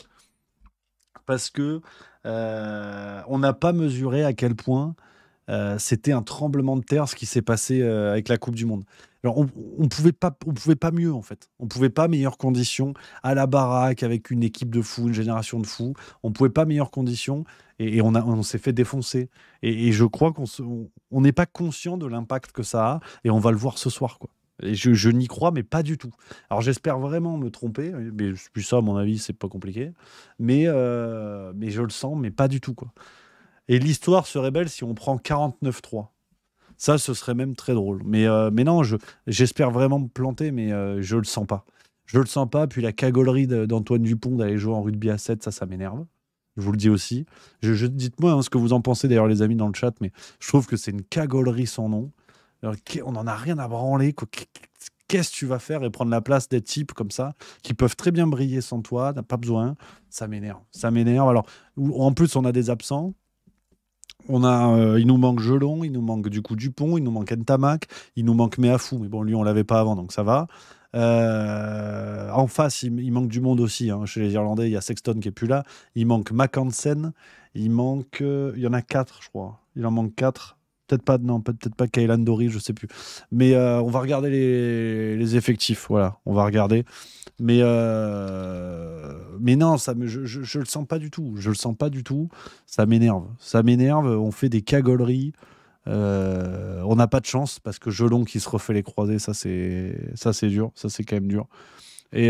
Parce que on n'a pas mesuré à quel point c'était un tremblement de terre ce qui s'est passé avec la Coupe du Monde. Alors on pouvait pas mieux en fait. On pouvait pas meilleures conditions à la baraque avec une équipe de fous, une génération de fous. On pouvait pas meilleures conditions et on s'est fait défoncer. Et je crois qu'on n'est pas conscient de l'impact que ça a et on va le voir ce soir quoi. Et je n'y crois, mais pas du tout. Alors j'espère vraiment me tromper, mais puis ça, à mon avis, c'est pas compliqué. Mais je le sens, mais pas du tout, quoi. Et l'histoire serait belle si on prend 49-3. Ça, ce serait même très drôle. Mais non, j'espère vraiment me planter, mais je le sens pas. Je le sens pas. Puis la cagolerie d'Antoine Dupont d'aller jouer en rugby à 7, ça m'énerve. Je vous le dis aussi. Dites-moi ce que vous en pensez, d'ailleurs, les amis, dans le chat, mais je trouve que c'est une cagolerie sans nom. Alors, on n'en a rien à branler. Qu'est-ce que tu vas faire et prendre la place des types comme ça qui peuvent très bien briller sans toi, t'as pas besoin. Ça m'énerve. Alors, en plus, on a des absents. Il nous manque Gelon, il nous manque du coup Dupont, il nous manque Ntamak, il nous manque Meafou. Mais bon, lui, on l'avait pas avant, donc ça va. En face, il manque du monde aussi. Hein. Chez les Irlandais, il y a Sexton qui est plus là. Il manque McHansen. Il y en a 4, je crois. Il en manque 4. Peut-être pas Kaylan Dory, je sais plus. Mais on va regarder les effectifs. Voilà, on va regarder. Mais non, je le sens pas du tout. Je le sens pas du tout. Ça m'énerve. On fait des cagoleries. On n'a pas de chance parce que Gelon qui se refait les croisés, ça c'est dur. Ça c'est quand même dur. Et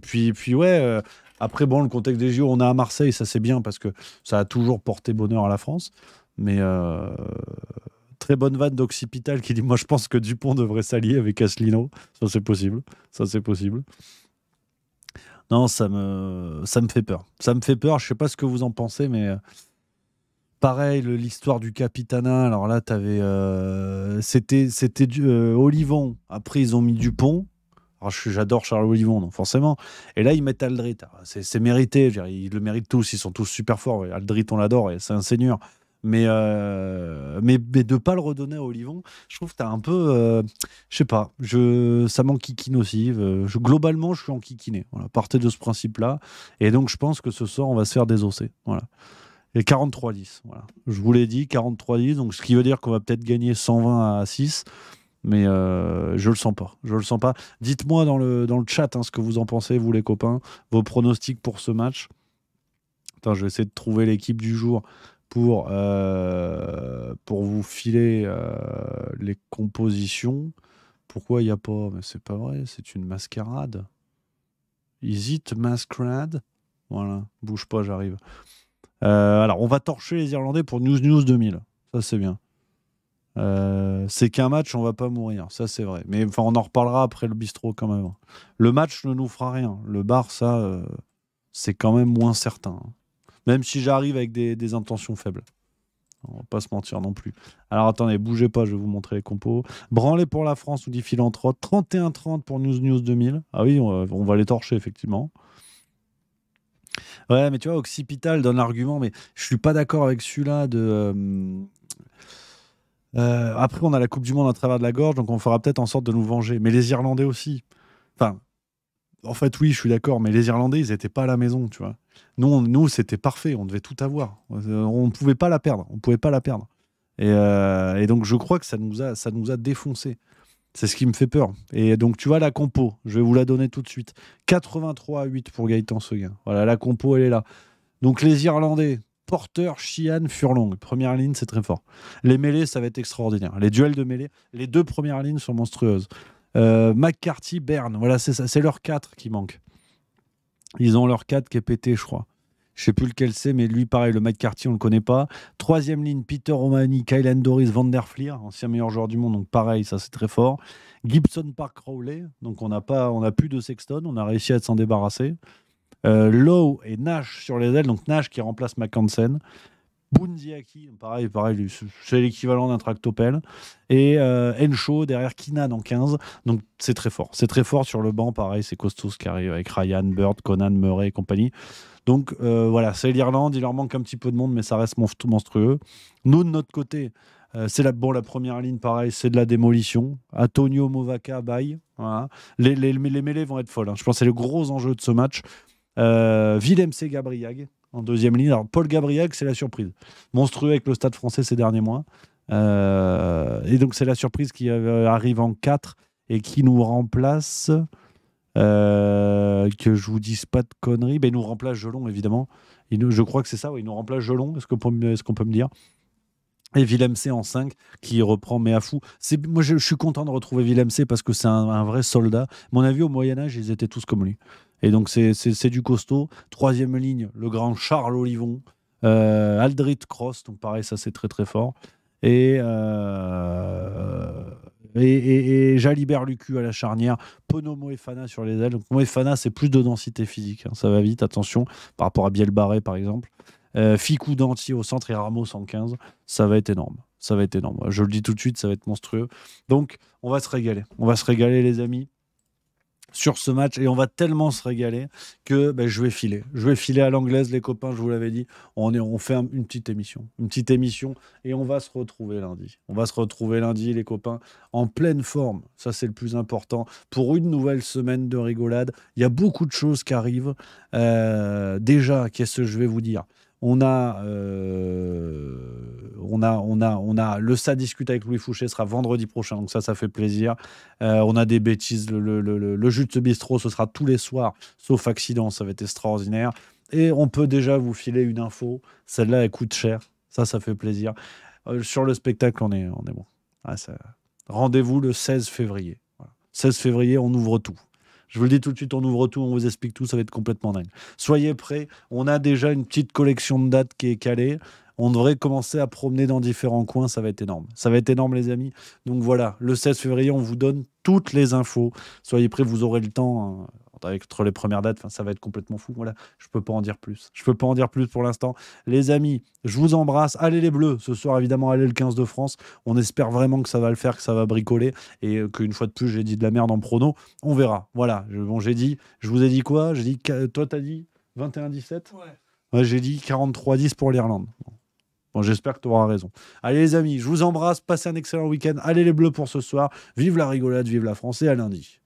puis ouais. Après bon, le contexte des JO, on est à Marseille, ça c'est bien parce que ça a toujours porté bonheur à la France. Mais très bonne vanne d'Occipital qui dit moi je pense que Dupont devrait s'allier avec Asselineau. Ça c'est possible. Non, ça me fait peur. Je sais pas ce que vous en pensez, mais pareil, l'histoire du Capitana. Alors là, c'était Olivon. Après ils ont mis Dupont. Alors, j'adore Charles Olivon, donc forcément. Et là, ils mettent Aldrit. C'est mérité. Je veux dire, ils le méritent tous. Ils sont tous super forts. Aldrit, on l'adore. Et c'est un seigneur. Mais de ne pas le redonner à Olivon, je trouve que tu as un peu... je sais pas, ça m'enquiquine aussi. Globalement, je suis enquiquiné. Voilà, partez de ce principe-là. Et donc, je pense que ce soir, on va se faire désosser. Voilà. Et 43-10. Voilà. Je vous l'ai dit, 43-10. Donc, ce qui veut dire qu'on va peut-être gagner 120-6. Mais je le sens pas. Dites-moi dans le chat ce que vous en pensez, vous les copains, vos pronostics pour ce match. Attends, je vais essayer de trouver l'équipe du jour pour vous filer les compositions. Pourquoi il n'y a pas? Mais c'est pas vrai, c'est une mascarade. Is it masquerade? Voilà, bouge pas, j'arrive. Alors, on va torcher les Irlandais pour News 2000. Ça, c'est bien. C'est qu'un match, on va pas mourir. Ça, c'est vrai. Mais enfin, on en reparlera après le bistrot quand même. Le match ne nous fera rien. Le bar, ça, c'est quand même moins certain. Même si j'arrive avec des intentions faibles. On va pas se mentir non plus. Alors attendez, bougez pas, je vais vous montrer les compos. Branlé pour la France, nous dit Philanthrope. 31-30 pour News 2000. Ah oui, on va les torcher, effectivement. Ouais, mais tu vois, Occipital donne l'argument, mais je suis pas d'accord avec celui-là de... après, on a la Coupe du Monde à travers de la gorge, donc on fera peut-être en sorte de nous venger. Mais les Irlandais aussi. Enfin... En fait, oui, je suis d'accord, mais les Irlandais, ils n'étaient pas à la maison, tu vois. Nous, c'était parfait, on devait tout avoir. On ne pouvait pas la perdre. Et donc, je crois que ça nous a défoncé. C'est ce qui me fait peur. Et donc, tu vois, la compo, je vais vous la donner tout de suite. 83-8 pour Gaëtan Seguin. Voilà, la compo, elle est là. Donc, les Irlandais, Porter, Sheehan, Furlong. Première ligne, c'est très fort. Les mêlées, ça va être extraordinaire. Les duels de mêlées, les 2 premières lignes sont monstrueuses. McCarthy, Bern, voilà, c'est ça, c'est leur 4 qui manque. Ils ont leur 4 qui est pété, je crois. Je sais plus lequel c'est, mais lui, pareil, le McCarthy, on le connaît pas. Troisième ligne, Peter Romani, Kylan Doris, Van der Fleer, ancien meilleur joueur du monde, donc pareil, ça c'est très fort. Gibson Park Rowley, donc on n'a plus de Sexton, on a réussi à s'en débarrasser. Lowe et Nash sur les ailes, donc Nash qui remplace McCansen. Bundiaki, pareil, c'est l'équivalent d'un tractopelle. Et Henshaw derrière Keenan en 15. Donc c'est très fort. C'est très fort sur le banc, pareil, c'est costaud ce qui arrive avec Ryan, Bird, Conan, Murray et compagnie. Donc voilà, c'est l'Irlande, il leur manque un petit peu de monde, mais ça reste monstrueux. Nous, de notre côté, c'est la première ligne, pareil, c'est de la démolition. Antonio Movaca, Baye. Voilà. Les mêlées vont être folles. Hein. Je pense que c'est le gros enjeu de ce match. Willem C. Gabriag en deuxième ligne. Alors, Paul Gabriag, c'est la surprise. Monstrueux avec le Stade français ces derniers mois. Et donc, c'est la surprise qui arrive en 4 et qui nous remplace. Que je vous dise pas de conneries. Ben, il nous remplace Gelon, évidemment. Je crois que c'est ça. Ouais, il nous remplace Gelon. Est-ce qu'on peut me dire? Et Willem C en 5 qui reprend Meafou. Moi, je suis content de retrouver Willem C parce que c'est un vrai soldat. À mon avis, au Moyen-Âge, ils étaient tous comme lui. Et donc, c'est du costaud. Troisième ligne, le grand Charles Olivon. Aldrit Cross. Donc, pareil, ça, c'est très, très fort. Et Jalibert Lucu à la charnière. Pono Moefana sur les ailes. Donc, Moefana, c'est plus de densité physique. Hein. Ça va vite, attention. Par rapport à Biel Barré, par exemple. Ficou Danti au centre et Ramos en 15. Ça va être énorme. Ça va être énorme. Je le dis tout de suite, ça va être monstrueux. Donc, on va se régaler. On va se régaler, les amis, sur ce match. Et on va tellement se régaler que je vais filer. Je vais filer à l'anglaise, les copains, je vous l'avais dit. On fait une petite émission. Une petite émission. Et on va se retrouver lundi. On va se retrouver lundi, les copains, en pleine forme. Ça, c'est le plus important. Pour une nouvelle semaine de rigolade. Il y a beaucoup de choses qui arrivent. Déjà, qu'est-ce que je vais vous dire ? On a le Ça discute avec Louis Fouché sera vendredi prochain, donc ça fait plaisir. On a des bêtises, le jus de bistrot, ce sera tous les soirs, sauf accident, ça va être extraordinaire. Et on peut déjà vous filer une info, celle-là elle coûte cher, ça fait plaisir. Sur le spectacle, on est bon. Rendez-vous le 16 février. Voilà. 16 février, on ouvre tout. Je vous le dis tout de suite, on ouvre tout, on vous explique tout, ça va être complètement dingue. Soyez prêts, on a déjà une petite collection de dates qui est calée. On devrait commencer à promener dans différents coins, ça va être énorme. Ça va être énorme, les amis. Donc voilà, le 16 février, on vous donne toutes les infos. Soyez prêts, vous aurez le temps. Entre les premières dates, ça va être complètement fou. Voilà, je peux pas en dire plus. Je peux pas en dire plus pour l'instant. Les amis, je vous embrasse. Allez les Bleus. Ce soir, évidemment, allez le 15 de France. On espère vraiment que ça va le faire, que ça va bricoler et qu'une fois de plus, j'ai dit de la merde en prono. On verra. Voilà. Je vous ai dit quoi? J'ai dit, toi, t'as dit 21-17? Ouais, j'ai dit 43-10 pour l'Irlande. Bon, j'espère que tu auras raison. Allez les amis, je vous embrasse. Passez un excellent week-end. Allez les Bleus pour ce soir. Vive la rigolade, vive la France et à lundi.